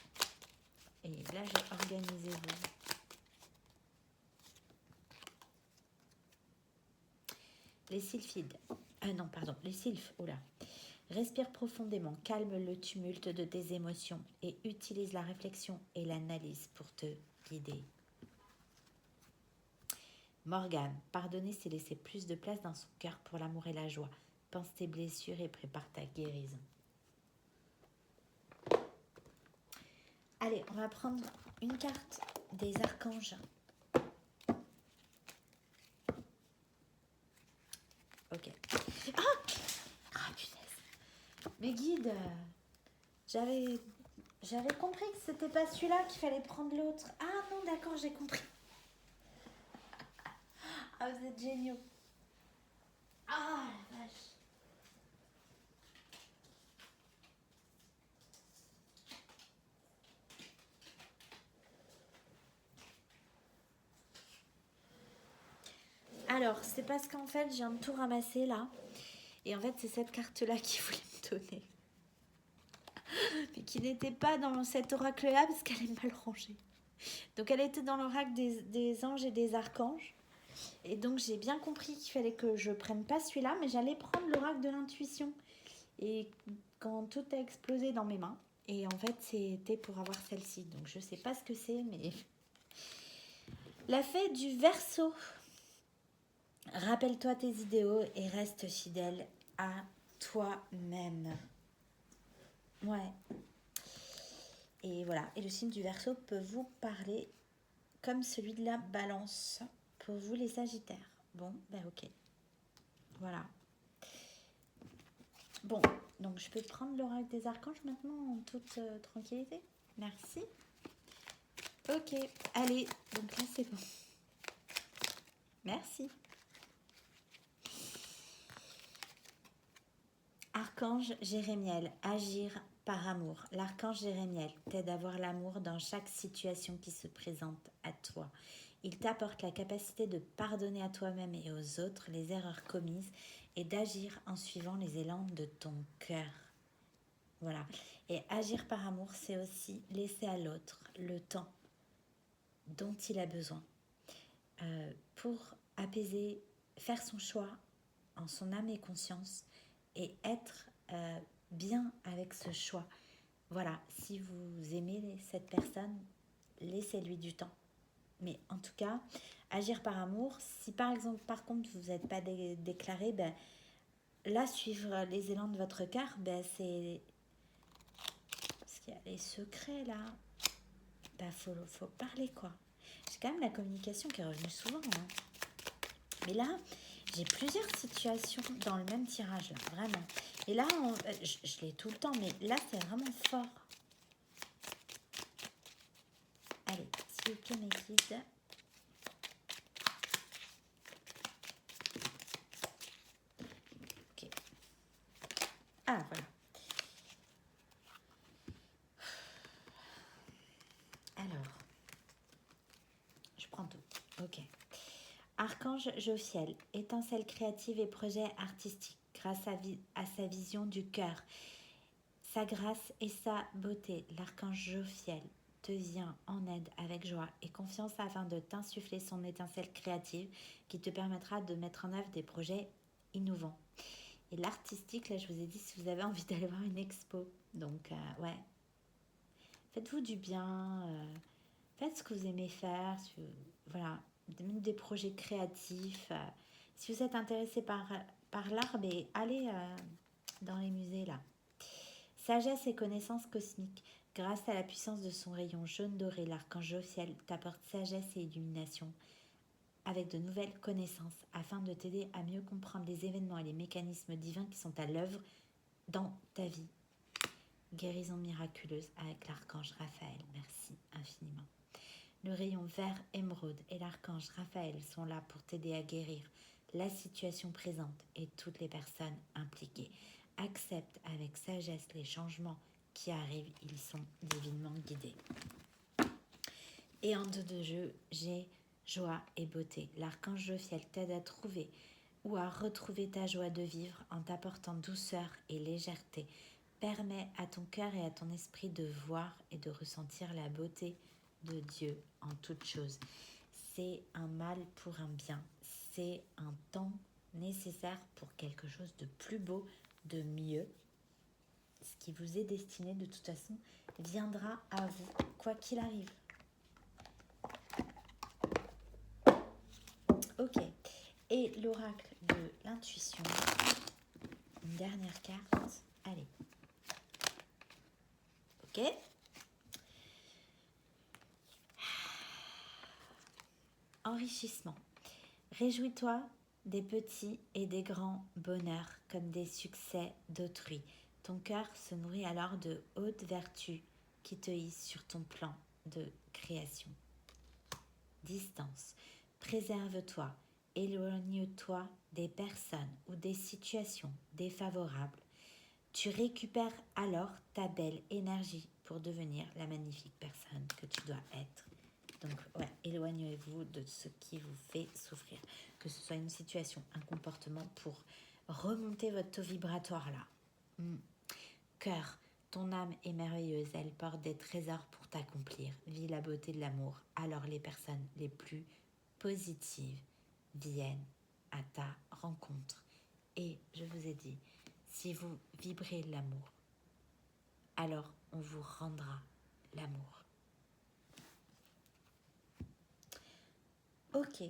Et là, j'ai organisé vous. Les sylphides. Non, pardon, les sylphes, oula. Respire profondément, calme le tumulte de tes émotions et utilise la réflexion et l'analyse pour te guider. Morgane, pardonner, c'est laisser plus de place dans son cœur pour l'amour et la joie. Pense tes blessures et prépare ta guérison. Allez, on va prendre une carte des archanges. Ok. Ah, punaise. Mes guides, j'avais compris que c'était pas celui-là qu'il fallait prendre l'autre. Ah non, d'accord, j'ai compris. Ah, vous êtes géniaux. Ah, la vache. Alors, c'est parce qu'en fait, j'ai un tout ramassé là. Et en fait, c'est cette carte-là qui voulait me donner. Mais qui n'était pas dans cet oracle-là parce qu'elle est mal rangée. Donc, elle était dans l'oracle des anges et des archanges. Et donc, j'ai bien compris qu'il fallait que je prenne pas celui-là, mais j'allais prendre l'oracle de l'intuition. Et quand tout a explosé dans mes mains, et en fait, c'était pour avoir celle-ci. Donc, je sais pas ce que c'est, mais... La fée du Verseau. Rappelle-toi tes idéaux et reste fidèle à toi-même. Ouais. Et voilà. Et le signe du Verseau peut vous parler comme celui de la Balance pour vous les Sagittaires. Bon, ben ok. Voilà. Bon, donc je peux prendre l'oracle des archanges maintenant en toute tranquillité. Merci. Ok, allez, donc là c'est bon. Merci. Archange Jérémiel, agir par amour. L'archange Jérémiel t'aide à voir l'amour dans chaque situation qui se présente à toi. Il t'apporte la capacité de pardonner à toi-même et aux autres les erreurs commises et d'agir en suivant les élans de ton cœur. Voilà. Et agir par amour, c'est aussi laisser à l'autre le temps dont il a besoin pour apaiser, faire son choix en son âme et conscience et être bien avec ce choix. Voilà, si vous aimez cette personne, laissez-lui du temps. Mais en tout cas, agir par amour, si par exemple, par contre, vous n'êtes pas déclaré, ben, là, suivre les élans de votre cœur, ben, c'est... Parce qu'il y a les secrets, là. Ben, faut parler, quoi. C'est quand même la communication qui est revenue souvent, hein. Mais là, j'ai plusieurs situations dans le même tirage, là, vraiment. Et là, je l'ai tout le temps, mais là, c'est vraiment fort. Allez, s'il vous plaît, mes guides. Ok. Ah, voilà. Alors, je prends tout. Ok. Archange Jophiel, étincelle créative et projet artistique grâce à sa vision du cœur. Sa grâce et sa beauté, l'archange Jophiel te vient en aide avec joie et confiance afin de t'insuffler son étincelle créative qui te permettra de mettre en œuvre des projets innovants. Et l'artistique, là, je vous ai dit, si vous avez envie d'aller voir une expo. Donc, ouais, faites-vous du bien, faites ce que vous aimez faire, voilà, même des projets créatifs. Si vous êtes intéressé par l'art, allez dans les musées, là. Sagesse et connaissance cosmique. Grâce à la puissance de son rayon jaune doré, l'archange Jophiel t'apporte sagesse et illumination avec de nouvelles connaissances afin de t'aider à mieux comprendre les événements et les mécanismes divins qui sont à l'œuvre dans ta vie. Guérison miraculeuse avec l'archange Raphaël. Merci infiniment. Le rayon vert émeraude et l'archange Raphaël sont là pour t'aider à guérir la situation présente et toutes les personnes impliquées. Accepte avec sagesse les changements qui arrivent, ils sont divinement guidés. Et en dos de jeu, j'ai joie et beauté. L'archange Jophiel t'aide à trouver ou à retrouver ta joie de vivre en t'apportant douceur et légèreté. Permets à ton cœur et à ton esprit de voir et de ressentir la beauté de Dieu en toutes choses. C'est un mal pour un bien. C'est un temps nécessaire pour quelque chose de plus beau, de mieux. Ce qui vous est destiné de toute façon viendra à vous, quoi qu'il arrive. Ok. Et l'oracle de l'intuition. Une dernière carte. Allez. Ok. Enrichissement. Réjouis-toi des petits et des grands bonheurs comme des succès d'autrui. Ton cœur se nourrit alors de hautes vertus qui te hissent sur ton plan de création. Distance. Préserve-toi. Éloigne-toi des personnes ou des situations défavorables. Tu récupères alors ta belle énergie pour devenir la magnifique personne que tu dois être. Donc, ouais, éloignez-vous de ce qui vous fait souffrir. Que ce soit une situation, un comportement pour remonter votre taux vibratoire là. Cœur, ton âme est merveilleuse. Elle porte des trésors pour t'accomplir. Vis la beauté de l'amour. Alors les personnes les plus positives viennent à ta rencontre. Et je vous ai dit, si vous vibrez l'amour, alors on vous rendra l'amour. Ok.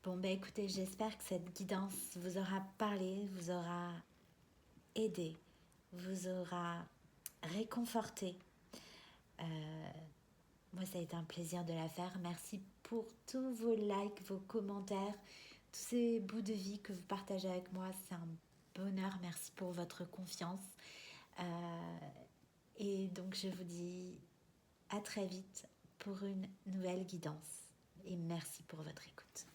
Bon, écoutez, j'espère que cette guidance vous aura parlé, vous aura aidé, vous aura réconforté. Moi, ça a été un plaisir de la faire. Merci pour tous vos likes, vos commentaires, tous ces bouts de vie que vous partagez avec moi. C'est un bonheur. Merci pour votre confiance. Et donc, je vous dis à très vite pour une nouvelle guidance. Et merci pour votre écoute.